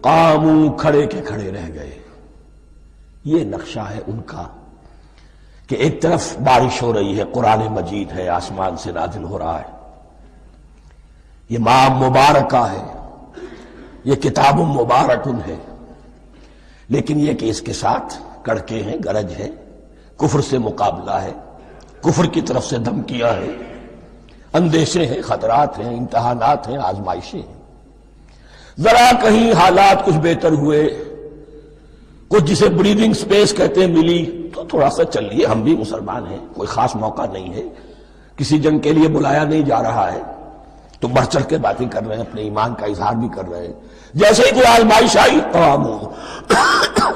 قاموا، کھڑے کے کھڑے رہ گئے۔ یہ نقشہ ہے ان کا کہ ایک طرف بارش ہو رہی ہے، قرآن مجید ہے، آسمان سے نازل ہو رہا ہے، یہ ماہ مبارکہ ہے، یہ کتاب مبارکن ہے، لیکن یہ کہ اس کے ساتھ کڑکے ہیں، گرج ہے، کفر سے مقابلہ ہے، کفر کی طرف سے دھمکیاں ہیں، اندیشے ہیں، خطرات ہیں، امتحانات ہیں، آزمائشیں ہیں۔ ذرا کہیں حالات کچھ بہتر ہوئے، کچھ جسے بریدنگ سپیس کہتے ہیں ملی، تو تھوڑا سا چل لیے، ہم بھی مسلمان ہیں، کوئی خاص موقع نہیں ہے، کسی جنگ کے لیے بلایا نہیں جا رہا ہے، تو بڑھ چڑھ کے باتیں کر رہے ہیں، اپنے ایمان کا اظہار بھی کر رہے ہیں۔ جیسے ہی کوئی آزمائش آئی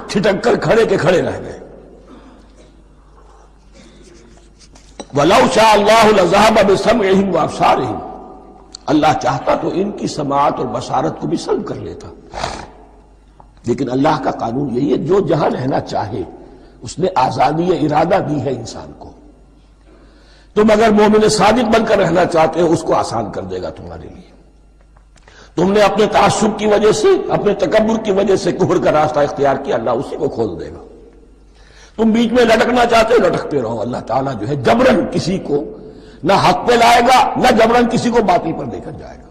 چھٹک کر کھڑے کے کھڑے رہ گئے۔ وَلَوْ شَاءَ اللَّهُ لَذَهَبَ بِسَمْعِهِمْ وَأَبْصَارِهِمْ، اللہ چاہتا تو ان کی سماعت اور بصارت کو بھی سلب کر لیتا، لیکن اللہ کا قانون یہی ہے، جو جہاں رہنا چاہے اس نے آزادی ارادہ دی ہے انسان کو۔ تم اگر مومن صادق بن کر رہنا چاہتے ہو، اس کو آسان کر دے گا تمہارے لیے۔ تم نے اپنے تعصب کی وجہ سے، اپنے تکبر کی وجہ سے کفر کا راستہ اختیار کیا، اللہ اسی کو کھول دے گا۔ تم بیچ میں لٹکنا چاہتے ہو، لٹکتے رہو، اللہ تعالیٰ جو ہے جبرن کسی کو نہ حق پہ لائے گا، نہ جبرن کسی کو باطل پر لے کر جائے گا،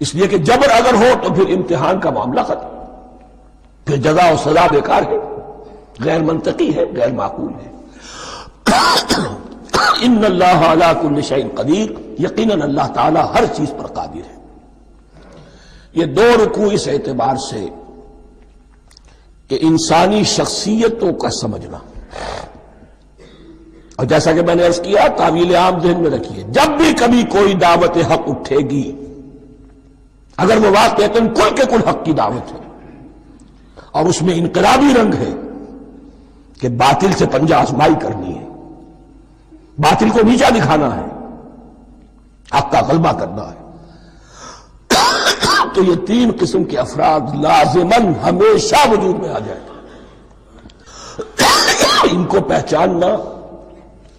اس لیے کہ جبر اگر ہو تو پھر امتحان کا معاملہ ختم، پھر جزا و سزا بیکار ہے، غیر منطقی ہے، غیر معقول ہے۔ ان اللہ علی کل شیء قدیر، یقیناً اللہ تعالیٰ ہر چیز پر قادر ہے۔ یہ دو رکوع اس اعتبار سے کہ انسانی شخصیتوں کا سمجھنا، اور جیسا کہ میں نے عرض کیا، تعویل عام ذہن میں رکھیے، جب بھی کبھی کوئی دعوت حق اٹھے گی، اگر وہ واقعتاً کل کے کل حق کی دعوت ہے اور اس میں انقلابی رنگ ہے کہ باطل سے پنجہ آزمائی کرنی ہے، باطل کو نیچا دکھانا ہے، حق کا غلبہ کرنا ہے، تو یہ تین قسم کے افراد لازماً ہمیشہ وجود میں آ جائیں۔ ان کو پہچاننا،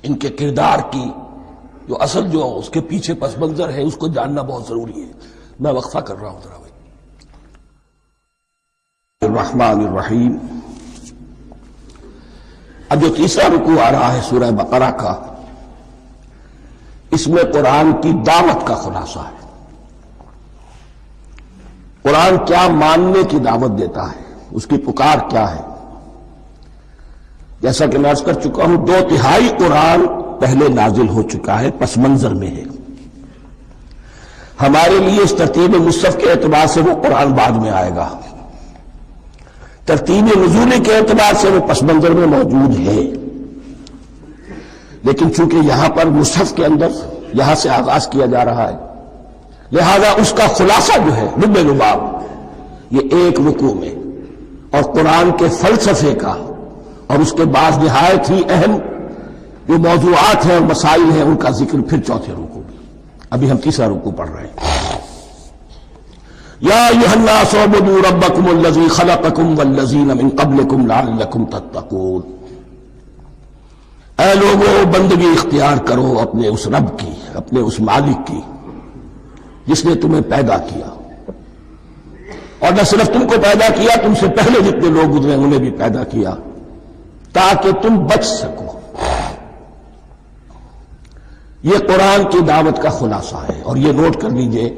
ان کے کردار کی جو اصل جو اس کے پیچھے پس منظر ہے، اس کو جاننا بہت ضروری ہے۔ میں وقفہ کر رہا ہوں ذرا بھائی۔ الرحمن الرحیم، اب جو تیسرا رکوع آ رہا ہے سورہ بقرہ کا، اس میں قرآن کی دعوت کا خلاصہ ہے۔ قرآن کیا ماننے کی دعوت دیتا ہے، اس کی پکار کیا ہے۔ جیسا کہ میں عرض کر چکا ہوں، 2/3 قرآن پہلے نازل ہو چکا ہے، پس منظر میں ہے۔ ہمارے لیے اس ترتیب مصحف کے اعتبار سے وہ قرآن بعد میں آئے گا، ترتیب نزول کے اعتبار سے وہ پس منظر میں موجود ہے، لیکن چونکہ یہاں پر مصحف کے اندر یہاں سے آغاز کیا جا رہا ہے، لہذا اس کا خلاصہ جو ہے لب لباب یہ ایک رکوع میں، اور قرآن کے فلسفے کا اور اس کے بعد نہایت ہی اہم جو موضوعات ہیں اور مسائل ہیں ان کا ذکر پھر چوتھے رکوع میں۔ ابھی ہم تیسرا رکوع پڑھ رہے ہیں۔ یا ایھا الناس اعبدوا ربکم الذی خلقکم والذین من قبلکم لعلکم تتقون، اے لوگو بندگی اختیار کرو اپنے اس رب کی، اپنے اس مالک کی جس نے تمہیں پیدا کیا، اور نہ صرف تم کو پیدا کیا، تم سے پہلے جتنے لوگ گزرے انہیں بھی پیدا کیا تاکہ تم بچ سکو۔ یہ قرآن کی دعوت کا خلاصہ ہے، اور یہ نوٹ کر لیجئے،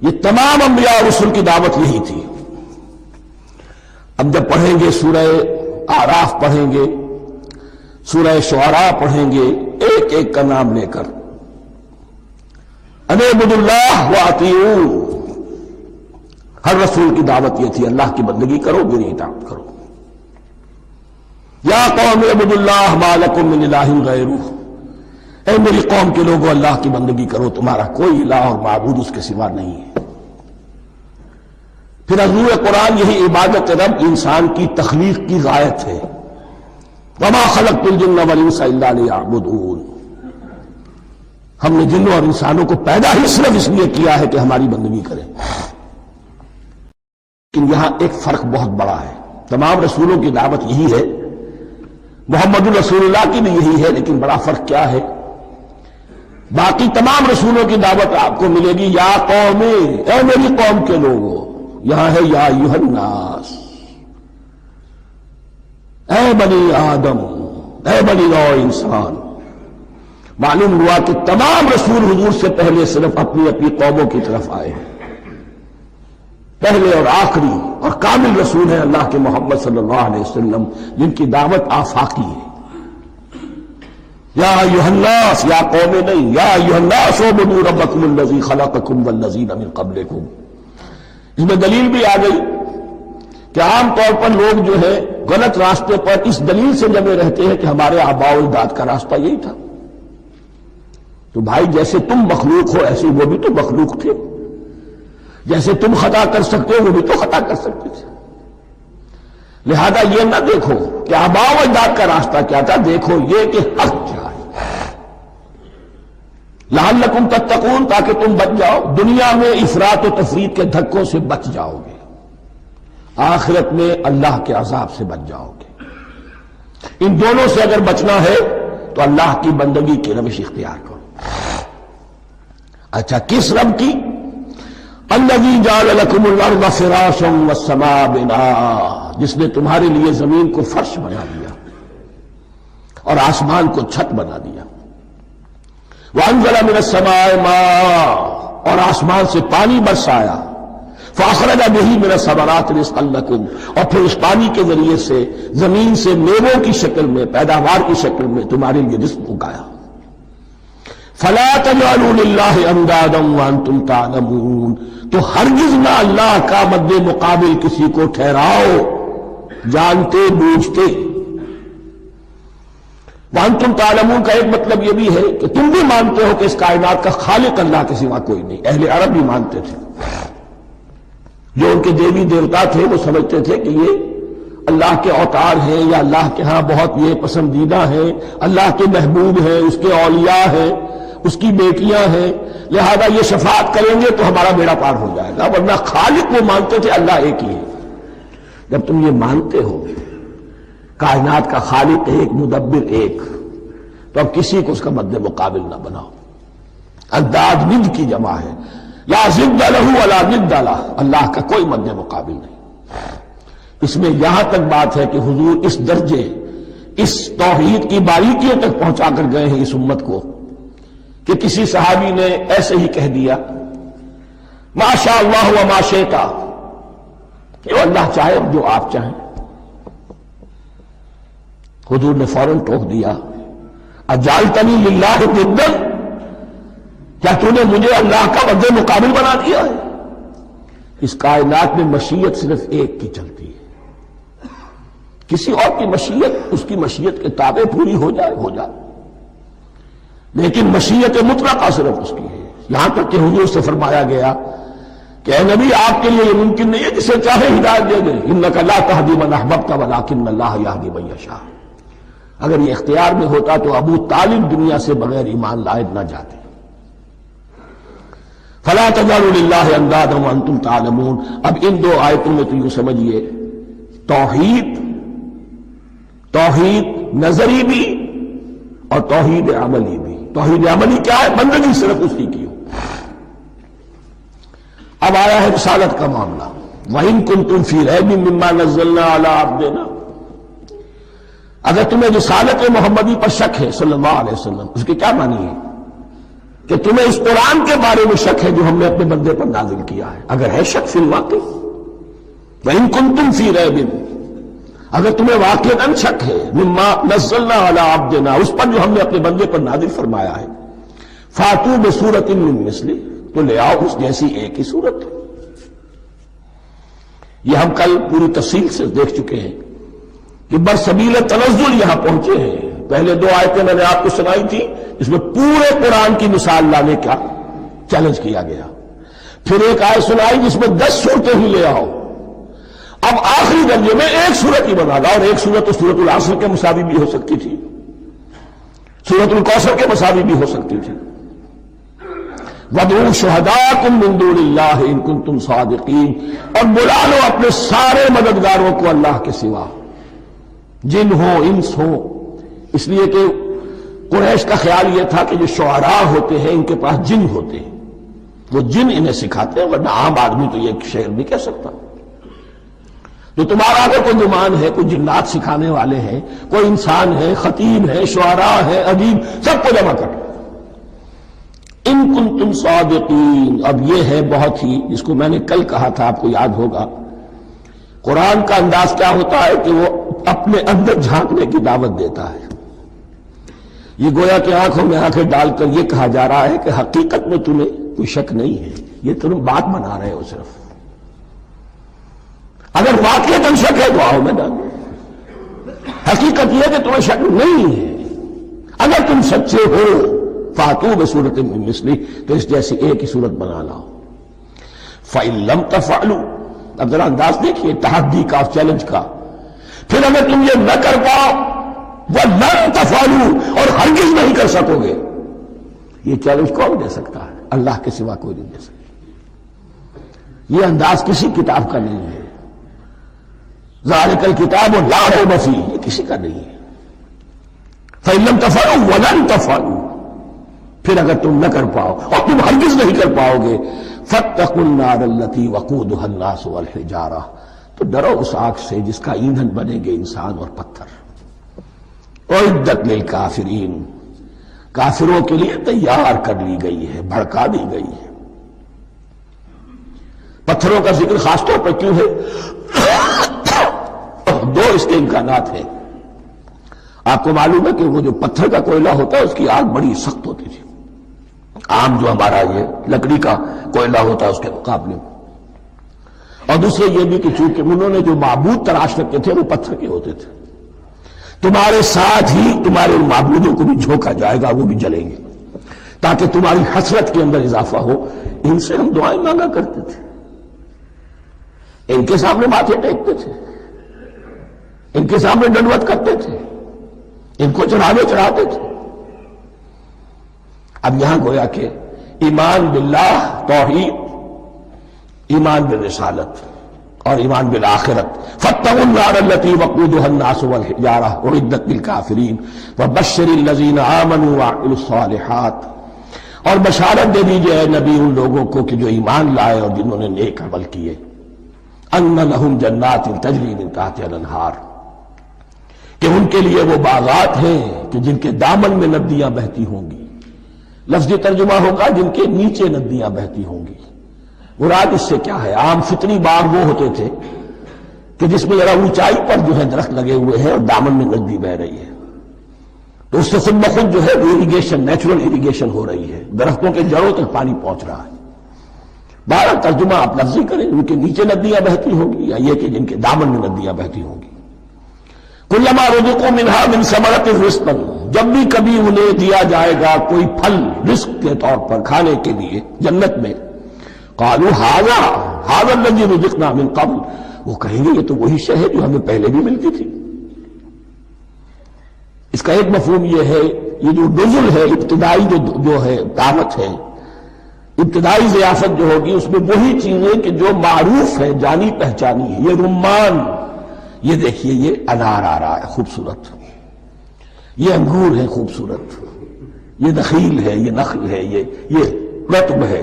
یہ تمام انبیاء اور رسل کی دعوت یہی تھی۔ اب جب پڑھیں گے سورہ اعراف پڑھیں گے، سورہ شعراء پڑھیں گے، ایک ایک کا نام لے کر ان اعبدوا اللہ واطیعوہ، ہر رسول کی دعوت یہ تھی اللہ کی بندگی کرو، میری اطاعت کرو۔ یا قوم اعبدوا اللہ ما لکم من الہ غیرہ، اے میری قوم کے لوگوں اللہ کی بندگی کرو، تمہارا کوئی الہ اور معبود اس کے سوا نہیں ہے۔ پھر حضور قرآن یہی عبادت رب انسان کی تخلیق کی غایت ہے، وما خلقت الجن والانس الا لیعبدون، ہم نے جنوں اور انسانوں کو پیدا ہی صرف اس لیے کیا ہے کہ ہماری بندگی کریں۔ لیکن یہاں ایک فرق بہت بڑا ہے، تمام رسولوں کی دعوت یہی ہے، محمد الرسول اللہ کی بھی یہی ہے، لیکن بڑا فرق کیا ہے؟ باقی تمام رسولوں کی دعوت آپ کو ملے گی یا قوم، اے میری قوم کے لوگوں، یہاں ہے یا ایھا الناس، اے بنی آدم، اے بنی نوع انسان۔ معلوم ہوا کہ تمام رسول حضور سے پہلے صرف اپنی اپنی قوموں کی طرف آئے ہیں، پہلے اور آخری اور کامل رسول ہیں اللہ کے محمد صلی اللہ علیہ وسلم، جن کی دعوت آفاقی ہے۔ یا ایھا الناس، یا قوم نہیں، یا ایھا الناس اعبدوا ربکم الذی خلقکم والذین من قبلکم۔ اس میں دلیل بھی آ گئی کہ عام طور پر لوگ جو ہے غلط راستے پر اس دلیل سے جمے رہتے ہیں کہ ہمارے آباء و اجداد کا راستہ یہی تھا۔ تو بھائی جیسے تم مخلوق ہو ایسے وہ بھی تو مخلوق تھے، جیسے تم خطا کر سکتے ہو وہ بھی تو خطا کر سکتے تھے۔ لہذا یہ نہ دیکھو کہ آباء و اجداد کا راستہ کیا تھا، دیکھو یہ کہ حق کیا ہے، لعلکم تتقون، تاکہ تم بچ جاؤ، دنیا میں افراط و تفریط کے دھکوں سے بچ جاؤ گے، آخرت میں اللہ کے عذاب سے بچ جاؤ گے۔ ان دونوں سے اگر بچنا ہے تو اللہ کی بندگی کی روش اختیار کرو۔ اچھا، کس رب کی؟ الذی جعل لکم الارض فراشا والسماء بناء، جس نے تمہارے لیے زمین کو فرش بنا دیا اور آسمان کو چھت بنا دیا۔ وانزل من السماء ماء، اور آسمان سے پانی برسایا۔ فاخرج به من الثمرات رزقا لکم، اور پھر اس پانی کے ذریعے سے زمین سے میووں کی شکل میں، پیداوار کی شکل میں تمہارے لیے رزق اگایا۔ فلا تجعلوا للہ اندادا وانتم تعلمون، تو ہرگز نہ اللہ کا مد مقابل کسی کو ٹھہراؤ جانتے بوجھتے۔ وانتم تعلمون کا ایک مطلب یہ بھی ہے کہ تم بھی مانتے ہو کہ اس کائنات کا خالق اللہ کے سوا کوئی نہیں۔ اہل عرب بھی مانتے تھے، جو ان کے دیوی دیوتا تھے وہ سمجھتے تھے کہ یہ اللہ کے اوتار ہیں یا اللہ کے ہاں بہت یہ پسندیدہ ہیں، اللہ کے محبوب ہیں، اس کے اولیاء ہیں، اس کی بیٹیاں ہیں، لہذا یہ شفاعت کریں گے تو ہمارا بیڑا پار ہو جائے گا، ورنہ خالق وہ مانتے تھے اللہ ایک ہی ہے۔ جب تم یہ مانتے ہو کائنات کا خالق ایک، مدبر ایک، تو اب کسی کو اس کا مد مقابل نہ بناؤ۔ انداز ند کی جمع ہے، لا ضد لہ ولا ند لہ، اللہ کا کوئی مد مقابل نہیں۔ اس میں یہاں تک بات ہے کہ حضور اس درجے، اس توحید کی باریکیوں تک پہنچا کر گئے ہیں اس امت کو کہ کسی صحابی نے ایسے ہی کہہ دیا ما شاء اللہ و ما شئت، کہ اللہ چاہے جو آپ چاہیں۔ حضور نے فوراً ٹوک دیا اجعلتنی للہ ندا، کیا تو نے مجھے اللہ کا مد مقابل بنا دیا ہے؟ اس کائنات میں مشیت صرف ایک کی چلتی ہے، کسی اور کی مشیت اس کی مشیت کے تابع پوری ہو جائے ہو جائے، لیکن مشیت مطلقہ صرف اس کی ہے۔ یہاں تک کہ حضور سے فرمایا گیا کہ اے نبی آپ کے لیے یہ ممکن نہیں ہے جسے چاہے ہدایت دے دے، انک لا تہدی من احببت ولکن اللہ یہدی من یشاء۔ اگر یہ اختیار میں ہوتا تو ابو طالب دنیا سے بغیر ایمان لائے نہ جاتے۔ فلا تجعلوا للہ اندادا وانتم تعلمون۔ اب ان دو آیتوں میں تو یوں سمجھیے توحید نظری بھی اور توحید عملی بھی۔ توحید عملی کیا ہے؟ بندگی صرف اسی کی ہو۔ اب آیا ہے رسالت کا معاملہ، وَإِن كُنتُمْ فِي رَيْبٍ مِّمَّا نَزَّلْنَا عَلَىٰ عَبْدِنَا، اگر تمہیں رسالت محمدی پر شک ہے صلی اللہ علیہ وسلم، اس کے کیا معنی ہے؟ کہ تمہیں اس قرآن کے بارے میں شک ہے جو ہم نے اپنے بندے پر نازل کیا ہے۔ اگر ہے شک فی الواقع، وَإِن كُنتُمْ فِي رَيْبٍ، اگر تمہیں واقعاً شک ہے مما نزلنا علی عبدنا، اس پر جو ہم نے اپنے بندے پر نازل فرمایا ہے، فاتوا بسورۃ من مثلہ، تو لے آؤ اس جیسی ایک ہی صورت۔ یہ ہم کل پوری تفصیل سے دیکھ چکے ہیں کہ برسبیل تنزل یہاں پہنچے ہیں. پہلے 2 آیتیں میں نے آپ کو سنائی تھی، اس میں پورے قرآن کی مثال لانے کا چیلنج کیا گیا. پھر ایک آیت سنائی جس میں 10 صورتیں ہی لے آؤ. اب آخری درجے میں ایک صورت ہی بنا لا، اور ایک صورت تو سورۃ العصر کے مساوی بھی ہو سکتی تھی، سورۃ الکوثر کے مساوی بھی ہو سکتی تھی. وَادْعُوا شُهَدَاءَكُم مِّن دُونِ اللَّهِ إِن كُنتُمْ صَادِقِينَ، اور بلا لو اپنے سارے مددگاروں کو اللہ کے سوا، جن ہو انس ہو. اس لیے کہ قریش کا خیال یہ تھا کہ جو شعراء ہوتے ہیں ان کے پاس جن ہوتے ہیں، وہ جن انہیں سکھاتے ہیں، ورنہ عام آدمی تو یہ شعر نہیں کہہ سکتا. جو تمہارا اگر کوئی نعمان ہے، کوئی جنات سکھانے والے ہیں، کوئی انسان ہے، خطیب ہے، شعراء ہے، ادیب، سب کو جمع کر. ان کنتم صادقین. اب یہ ہے بہت ہی، جس کو میں نے کل کہا تھا، آپ کو یاد ہوگا، قرآن کا انداز کیا ہوتا ہے کہ وہ اپنے اندر جھانکنے کی دعوت دیتا ہے. یہ گویا کہ آنکھوں میں آنکھیں ڈال کر یہ کہا جا رہا ہے کہ حقیقت میں تمہیں کوئی شک نہیں ہے، یہ تم بات بنا رہے ہو صرف. اگر واقعتاً شک ہے تو آؤ میدان. حقیقت یہ کہ تمہیں شک نہیں ہے. اگر تم سچے ہو فاتوا بسورۃ من مثلہ، تو اس جیسی ایک ہی صورت بنا لاؤ. فإن لم تفعلوا، اب ذرا انداز دیکھیے تحدی کا، چیلنج کا. پھر اگر تم یہ نہ کر پاؤ، وَلَن تَفْعَلُوا، اور ہرگز نہیں کر سکو گے. یہ چیلنج کون دے سکتا ہے؟ اللہ کے سوا کوئی نہیں دے سکتا. یہ انداز کسی کتاب کا نہیں ہے. ذَلِكَ الْكِتَابُ لَا رَيْبَ فِيهِ، یہ کسی کا نہیں ہے. فَإِن لَمْ تَفْعَلُوا وَلَن تَفْعَلُوا، پھر اگر تم نہ کر پاؤ اور تم ہرگز نہیں کر پاؤ گے، فَاتَّقُوا النَّارَ الَّتِي وَقُودُهَا النَّاسُ وَالْحِجَارَةُ، تو ڈرو اس آگ سے جس کا ایندھن بنے گے انسان اور پتھر. اعدت للکافرین، کافروں کے لیے تیار کر لی گئی ہے، بھڑکا دی گئی ہے. پتھروں کا ذکر خاص طور پر کیوں ہے؟ 2 اس کے امکانات ہیں. آپ کو معلوم ہے کہ وہ جو پتھر کا کوئلہ ہوتا ہے اس کی آگ بڑی سخت ہوتی تھی، عام جو ہمارا یہ لکڑی کا کوئلہ ہوتا ہے اس کے مقابلے میں. اور دوسرے یہ بھی کہ چونکہ انہوں نے جو معبود تراش رکھتے تھے وہ پتھر کے ہوتے تھے، تمہارے ساتھ ہی تمہارے ان معبودوں کو بھی جھونکا جائے گا، وہ بھی جلیں گے، تاکہ تمہاری حسرت کے اندر اضافہ ہو. ان سے ہم دعائیں مانگا کرتے تھے، ان کے سامنے ماتھے ٹیکتے تھے، ان کے سامنے ڈنڈوت کرتے تھے، ان کو چڑھاتے تھے. اب یہاں گویا کہ ایمان باللہ، توحید، ایمان بالرسالت اور ایمان بالآخرت. فاتقوا النار التي وقودها الناس والحجارة اعدت للكافرين وبشر الذين آمنوا وعملوا الصالحات، اور بشارت دے دیجئے اے نبی ان لوگوں کو کہ جو ایمان لائے اور جنہوں نے نیک عمل کیے، ان لهم جنات تجری من تحتها الانہار، کہ ان کے لیے وہ باغات ہیں کہ جن کے دامن میں ندیاں بہتی ہوں گی. لفظی ترجمہ ہوگا جن کے نیچے ندیاں بہتی ہوں گی. مراد اس سے کیا ہے؟ عام فطری باغ وہ ہوتے تھے کہ جس میں ذرا اونچائی پر جو ہے درخت لگے ہوئے ہیں اور دامن میں ندی بہ رہی ہے، تو اس سے خود بخود جو ہے اریگیشن، نیچرل اریگیشن ہو رہی ہے، درختوں کے جڑوں تک پانی پہنچ رہا ہے. 12 ترجمہ آپ لفظی کریں، ان کے نیچے ندیاں بہتی ہوں گی، یا یہ کہ جن کے دامن میں ندیاں بہتی ہوں گی. کلما رزقوا منها من ثمرۃ رزقا، جب بھی کبھی انہیں دیا جائے گا کوئی پھل رزق کے طور پر کھانے کے لیے جنت میں، قالوا هذا الذي رزقنا من قبل، وہ کہیں گے یہ تو وہی شے ہے جو ہمیں پہلے بھی ملتی تھی. اس کا ایک مفہوم یہ ہے، یہ جو نزل ہے، ابتدائی جو ہے دعوت ہے، ابتدائی ضیافت جو ہوگی اس میں وہی چیزیں کہ جو معروف ہے، جانی پہچانی ہے. یہ رمان، یہ دیکھیے یہ انار آ رہا ہے خوبصورت، یہ انگور ہے خوبصورت، یہ نخیل ہے، یہ نخل ہے، یہ رطب ہے،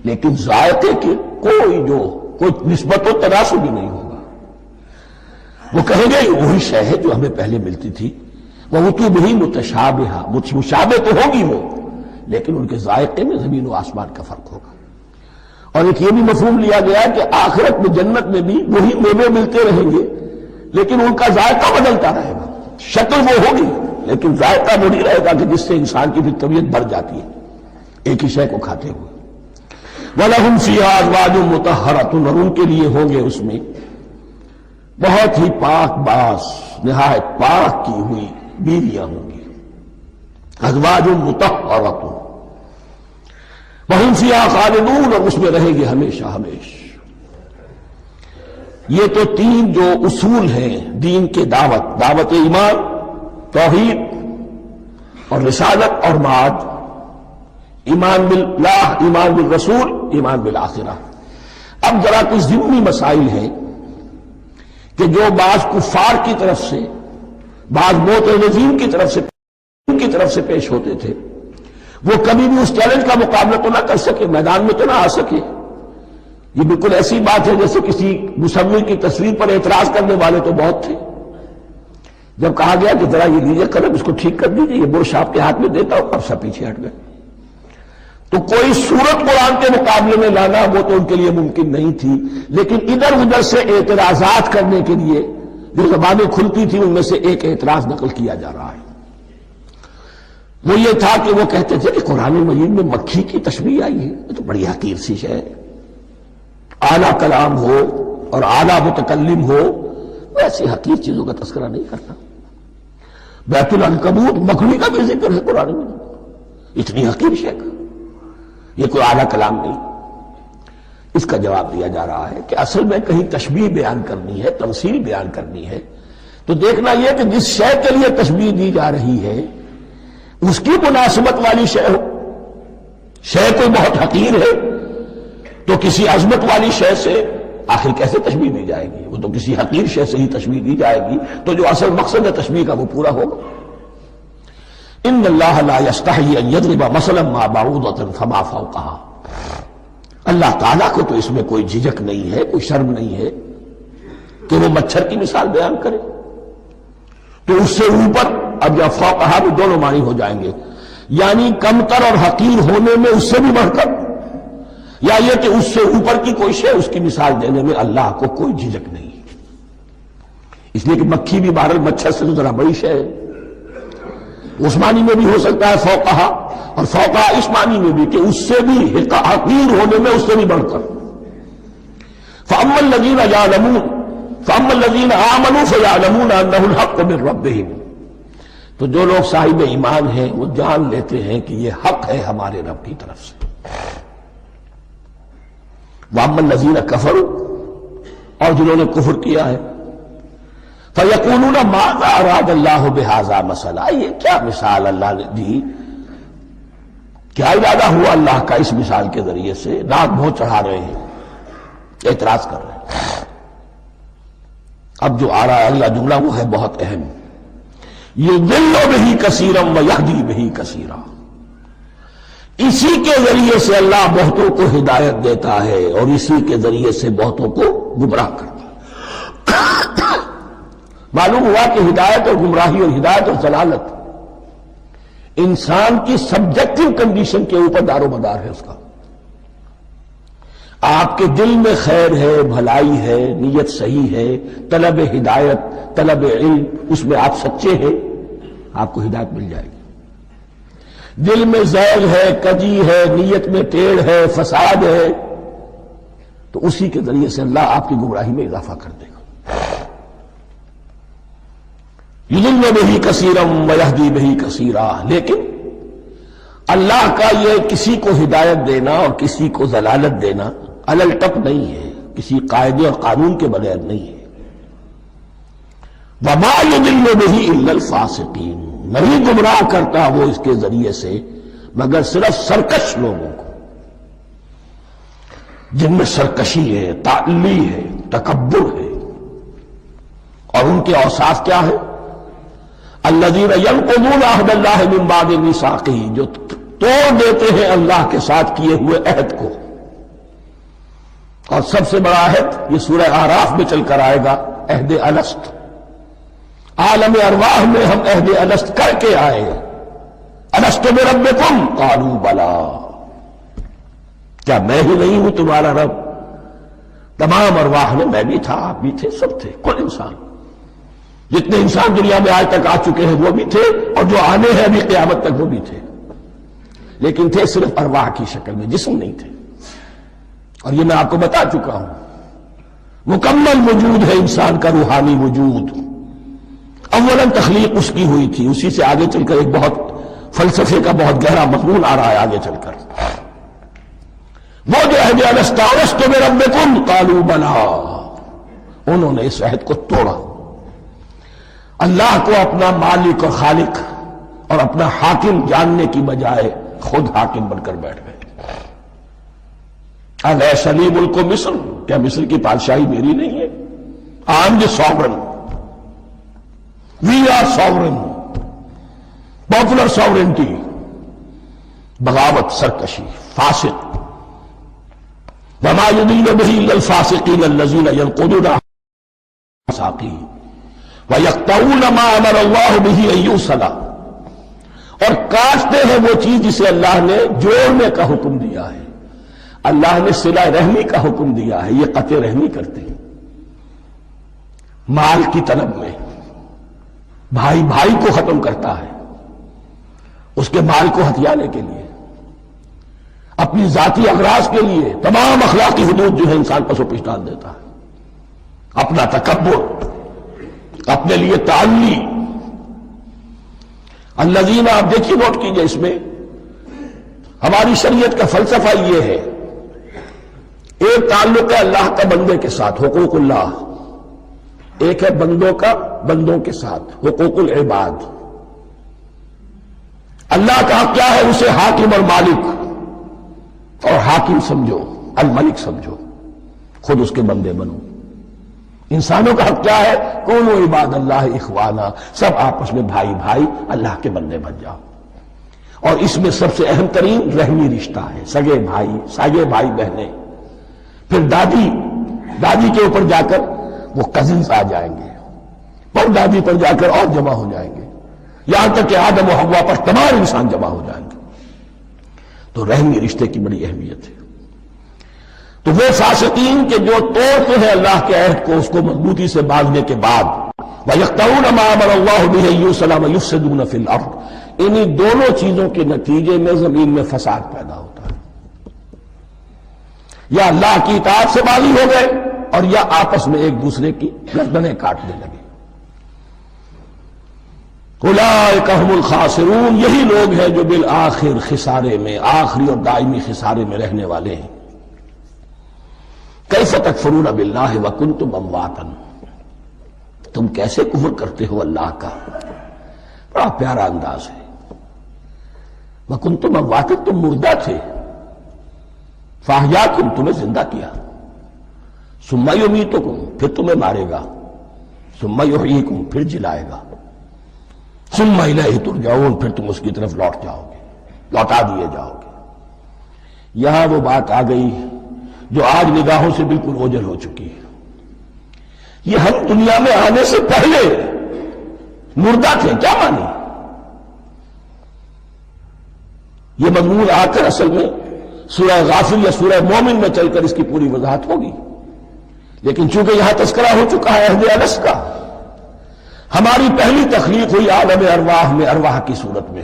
لیکن ذائقے کی کوئی نسبت و تناسب بھی نہیں ہوگا. وہ کہیں گے وہی شے ہے جو ہمیں پہلے ملتی تھی. وَأُتُوا بِهِ مُتَشَابِهًا، مشابہ تو ہوگی وہ، لیکن ان کے ذائقے میں زمین و آسمان کا فرق ہوگا. اور ایک یہ بھی مفہوم لیا گیا کہ آخرت میں جنت میں بھی وہی میوے ملتے رہیں گے، لیکن ان کا ذائقہ بدلتا رہے گا. شکل وہ ہوگی لیکن ذائقہ وہی رہے گا کہ جس سے انسان کی بھی طبیعت بڑھ جاتی ہے ایک ہی شے کو کھاتے ہوئے. وَلَهُمْ فِيهَا أَزْوَاجٌ مُطَهَّرَةٌ، اور ان کے لیے ہوں گے اس میں بہت ہی پاک باز، نہایت پاک کی ہوئی بیویاں ہوں گی. ازواج مطہرۃ وہم فیہا خالدون، اور اس میں رہیں گے ہمیشہ ہمیشہ. یہ تو تین جو اصول ہیں دین کے دعوت ایمان، توحید اور رسالت اور معاد، ایمان باللہ، ایمان بالرسول، ایمان بالآخرہ. اب ذرا کچھ ضمنی مسائل ہیں کہ جو بعض کفار کی طرف سے، بعض معتزلین کی طرف سے پیش ہوتے تھے، وہ کبھی بھی اس چیلنج کا مقابلہ تو نہ کر سکے، میدان میں تو نہ آ سکے. یہ بالکل ایسی بات ہے جیسے کسی مصور کی تصویر پر اعتراض کرنے والے تو بہت تھے. جب کہا گیا کہ ذرا یہ لیجیے قلم، اس کو ٹھیک کر دیجیے، یہ برش آپ کے ہاتھ میں دیتا ہوں، اب سب پیچھے ہٹ گئے. تو کوئی صورت قرآن کے مقابلے میں لانا وہ تو ان کے لیے ممکن نہیں تھی، لیکن ادھر ادھر سے اعتراضات کرنے کے لیے جو زبانیں کھلتی تھی ان میں سے ایک اعتراض نقل کیا جا رہا ہے. وہ یہ تھا کہ وہ کہتے تھے کہ قرآن مجید میں مکھی کی تشبیہ آئی ہے، یہ تو بڑی حقیر سی شے ہے. اعلیٰ کلام ہو اور اعلیٰ متکلم ہو، ایسی حقیر چیزوں کا تذکرہ نہیں کرتا. بیت العنکبوت، مکڑی کا بھی ذکر ہے قرآن میں، اتنی حقیر شے کا، یہ کوئی اعلیٰ کلام نہیں. اس کا جواب دیا جا رہا ہے کہ اصل میں کہیں تشبیہ بیان کرنی ہے، تمثیل بیان کرنی ہے، تو دیکھنا یہ کہ جس شے کے لیے تشبیہ دی جا رہی ہے اس کی مناسبت والی شے ہو. شے کوئی بہت حقیر ہے تو کسی عظمت والی شے سے آخر کیسے تشبیہ دی جائے گی؟ وہ تو کسی حقیر شے سے ہی تشبیہ دی جائے گی، تو جو اصل مقصد ہے تشبیہ کا وہ پورا ہوگا. ان اللہ لا یستحیی ان یضرب مثلا ما بعوضۃ فما فوقہا، اللہ تعالیٰ کو تو اس میں کوئی جھجک نہیں ہے، کوئی شرم نہیں ہے کہ وہ مچھر کی مثال بیان کرے. تو اس سے اوپر، اب یا فوقہا بھی دونوں معنی ہو جائیں گے، یعنی کمتر اور حقیر ہونے میں اس سے بھی بڑھ کر، یا یہ کہ اس سے اوپر کی کوئی شے، اس کی مثال دینے میں اللہ کو کوئی جھجک نہیں. اس لیے کہ مکھی بھی بہرحال مچھر سے تو ذرا بڑی شے ہے. اس معنی میں بھی ہو سکتا ہے فوقہا، اور فوقہا اس معنی میں بھی کہ اس سے بھی حقیر ہونے میں اس سے بھی بڑھ کر. فَأَمَّا الَّذِينَ آمَنُوا فَيَعْلَمُونَ أَنَّهُ الْحَقُّ مِنْ رَبِّهِمْ، تو جو لوگ صاحب ایمان ہیں وہ جان لیتے ہیں کہ یہ حق ہے ہمارے رب کی طرف سے. وَأَمَّا الَّذِينَ كَفَرُوا، اور جنہوں نے کفر کیا ہے، فَيَقُولُونَ مَاذَا أَرَادَ اللَّهُ بِهَذَا مَثَلًا، یہ کیا مثال اللہ نے دی، کیا ارادہ ہوا اللہ کا اس مثال کے ذریعے سے. ناک منہ چڑھا رہے ہیں، اعتراض کر رہے ہیں. اب جو آ رہا ہے اگلا جملہ وہ ہے بہت اہم، یضل بہ کثیرا ویہدی بہ کثیرا، اسی کے ذریعے سے اللہ بہتوں کو ہدایت دیتا ہے اور اسی کے ذریعے سے بہتوں کو گمراہ کرتا ہے. معلوم ہوا کہ ہدایت اور گمراہی اور ہدایت اور ضلالت انسان کی سبجیکٹو کنڈیشن کے اوپر دار و مدار ہے. اس کا آپ کے دل میں خیر ہے، بھلائی ہے، نیت صحیح ہے، طلب ہدایت، طلب علم، اس میں آپ سچے ہیں، آپ کو ہدایت مل جائے گی. دل میں زیغ ہے، کجی ہے، نیت میں ٹیڑھ ہے، فساد ہے، تو اسی کے ذریعے سے اللہ آپ کی گمراہی میں اضافہ کر دے گا. یضل بہ کثیرا ویہدی بہ کثیرا، لیکن اللہ کا یہ کسی کو ہدایت دینا اور کسی کو ضلالت دینا علل ٹپ نہیں ہے، کسی قاعدے اور قانون کے بغیر نہیں ہے. وما یضل بہ الا الفاسقین، نہیں گمراہ کرتا وہ اس کے ذریعے سے مگر صرف سرکش لوگوں کو، جن میں سرکشی ہے، تعلی ہے، تکبر ہے. اور ان کے اوصاف کیا ہے؟ الذین ینقضون عہد اللہ من بعد میثاقہ، جو توڑ دیتے ہیں اللہ کے ساتھ کیے ہوئے عہد کو. اور سب سے بڑا عہد یہ سورہ اعراف میں چل کر آئے گا، عہد الست. عالم ارواح میں ہم عہد الست کر کے آئے. الست بربکم قالوا بلی، کیا میں ہی نہیں ہوں تمہارا رب؟ تمام ارواح نے، میں بھی تھا، آپ بھی تھے، سب تھے، کل انسان، جتنے انسان دنیا میں آج تک آ چکے ہیں وہ بھی تھے، اور جو آنے ہیں ابھی قیامت تک وہ بھی تھے، لیکن تھے صرف ارواح کی شکل میں، جسم نہیں تھے. اور یہ میں آپ کو بتا چکا ہوں، مکمل وجود ہے انسان کا روحانی وجود. اولاً تخلیق اس کی ہوئی تھی، اسی سے آگے چل کر ایک بہت فلسفے کا بہت گہرا مضمون آ رہا ہے آگے چل کر. وہ جو عہد الست بربکم قالوا بلی، انہوں نے اس عہد کو توڑا، اللہ کو اپنا مالک اور خالق اور اپنا حاکم جاننے کی بجائے خود حاکم بن کر بیٹھ گئے. الیس لی ملک مصر، کیا مصر کی بادشاہی میری نہیں ہے؟ I am the sovereign, we are sovereign, popular sovereignty. بغاوت، سرکشی، فاسق. وما يضل به الا الفاسقين الذين ينقضون الميثاق ويقطعون ما امر الله به ان يوصل، اور کاٹتے ہیں وہ چیز جسے اللہ نے جوڑنے کا حکم دیا ہے. اللہ نے صلہ رحمی کا حکم دیا ہے، یہ قطع رحمی کرتے ہیں. مال کی طلب میں بھائی بھائی کو ختم کرتا ہے اس کے مال کو ہتھیانے کے لیے، اپنی ذاتی اغراض کے لیے تمام اخلاقی حدود جو ہے انسان پر سو پیش ڈال دیتا ہے. اپنا تکبر، اپنے لیے تعلی. الذین، آپ دیکھیے نوٹ کیجئے، اس میں ہماری شریعت کا فلسفہ یہ ہے، ایک تعلق ہے اللہ کا بندے کے ساتھ، حقوق اللہ. ایک ہے بندوں کا بندوں کے ساتھ، حقوق العباد. اللہ کا حق کیا ہے؟ اسے حاکم اور مالک، اور حاکم سمجھو، الملک سمجھو، خود اس کے بندے بنو. انسانوں کا حق کیا ہے؟ کونوا عباد اللہ اخوانا، سب آپس میں بھائی بھائی اللہ کے بندے بن جاؤ. اور اس میں سب سے اہم ترین رحمی رشتہ ہے، سگے بھائی، سگے بھائی بہنیں. پھر دادی کے اوپر جا کر وہ کزنز آ جائیں گے، پر دادی پر جا کر اور جمع ہو جائیں گے، یہاں تک کہ آدم و حوا پر تمام انسان جمع ہو جائیں گے. تو رحمی رشتے کی بڑی اہمیت ہے. تو وہ فاسقین کے جو توڑتے ہیں اللہ کے عہد کو، اس کو مضبوطی سے باندھنے کے بعد، وَيَقْطَعُونَ مَا أَمَرَ اللَّهُ بِهِ أَن يُوصَلَ وَيُفْسِدُونَ فِي الْأَرْضِ، انہی دونوں چیزوں کے نتیجے میں زمین میں فساد پیدا ہوتا ہے. یا اللہ کی اطاعت سے باغی ہو گئے، اور یا آپس میں ایک دوسرے کی گردنیں کاٹنے لگے. اولئک ھم الخاسرون، یہی لوگ ہیں جو بالآخر خسارے میں، آخری اور دائمی خسارے میں رہنے والے ہیں. کیف تکفرون باللہ وکنتم امواتا، تم کیسے کفر کرتے ہو اللہ کا. بڑا پیارا انداز ہے. وکنتم امواتا، تم مردہ تھے، فاحیاکم، تمہیں زندہ کیا. ثم یمیتکم، پھر تمہیں مارے گا. ثم یحییکم، پھر جلائے گا. ثم الیہ ترجعون، پھر تم اس کی طرف لوٹ جاؤ گے، لوٹا دیے جاؤ گے. یہاں وہ بات آ گئی جو آج نگاہوں سے بالکل اوجھل ہو چکی ہے. یہ ہم دنیا میں آنے سے پہلے مردہ تھے، کیا مانی؟ یہ مضمون آ کر اصل میں سورہ غافر یا سورہ مومن میں چل کر اس کی پوری وضاحت ہوگی. لیکن چونکہ یہاں تذکرہ ہو چکا ہے عہد الست کا، ہماری پہلی تخلیق ہوئی عالم ارواح میں، ارواح کی صورت میں،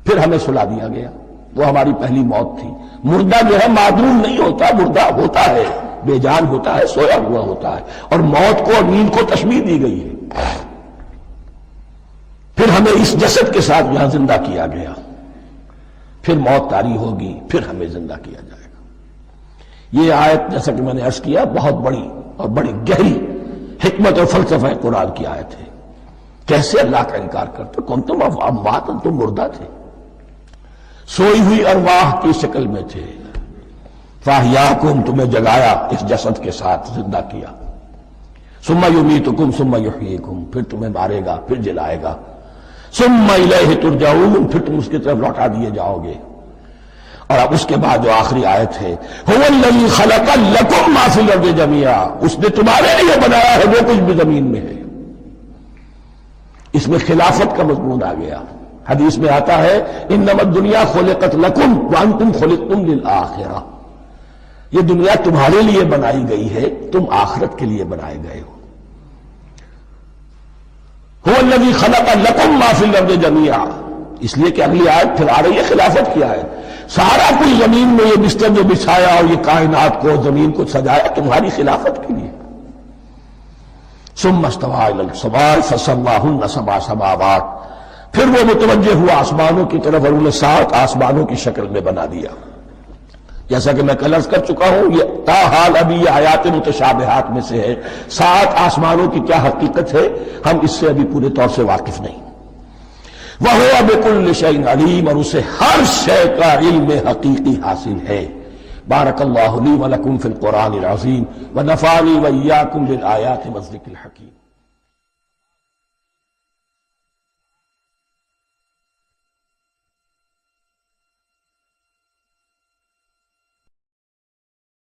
پھر ہمیں سلا دیا گیا. وہ ہماری پہلی موت تھی. مردہ جو ہے معدوم نہیں ہوتا، مردہ ہوتا ہے، بے جان ہوتا ہے، سویا ہوا ہوتا ہے. اور موت کو اور نیند کو تشبیہ دی گئی ہے. پھر ہمیں اس جسد کے ساتھ یہاں زندہ کیا گیا. پھر موت طاری ہوگی، پھر ہمیں زندہ کیا جائے گا. یہ آیت جیسا کہ میں نے عرض کیا بہت بڑی اور بڑی گہری حکمت اور فلسفہ قرآن کی آیت ہے. کیسے اللہ کا انکار کرتے؟ کنتم اموات، تم مردہ تھے، سوئی ہوئی ارواح کی شکل میں تھے. فاحیاکم، تمہیں جگایا اس جسد کے ساتھ، زندہ کیا. ثم یمیتکم ثم یحییکم، پھر تمہیں مارے گا، پھر جلائے گا. ثم الیہ ترجعون، پھر تم اس کی طرف لوٹا دیے جاؤ گے. اور اب اس کے بعد جو آخری آیت ہے، هو الذی خلق لکم ما فی الارض جميعا، اس نے تمہارے لیے بنایا ہے جو کچھ بھی زمین میں ہے. اس میں خلافت کا مضمون آ گیا. حدیث میں آتا ہے انما الدنیا خلقت لکم وانتم خلقتم للآخرہ، یہ دنیا تمہارے لیے بنائی گئی ہے، تم آخرت کے لیے بنائے گئے ہو. هو الذی خلق لکم ما فی الارض جميعا، اس لیے کہ اگلی آیت پھر آ رہی ہے خلافت کی آیت. سارا کچھ زمین میں یہ بستر جو بچھایا اور یہ کائنات کو زمین کو سجایا تمہاری خلافت کے لیے. ثم استوى الى السماء فسواهن سبع سماوات، پھر وہ متوجہ ہوا آسمانوں کی طرف اور انہیں 7 آسمانوں کی شکل میں بنا دیا. جیسا کہ میں کل عرض کر چکا ہوں، یہ تاحال ابھی یہ آیات متشابہات میں سے ہے. 7 آسمانوں کی کیا حقیقت ہے ہم اس سے ابھی پورے طور سے واقف نہیں. وَهُوَ بِكُلِّ شَيْءٍ عَلِيمٌ، اور اسے ہر شے کا علم حقیقی حاصل ہے. بارک اللہ لی ولکم فی القرآن العظیم ونفعنی وإیاکم بالآیات والذکر الحکیم.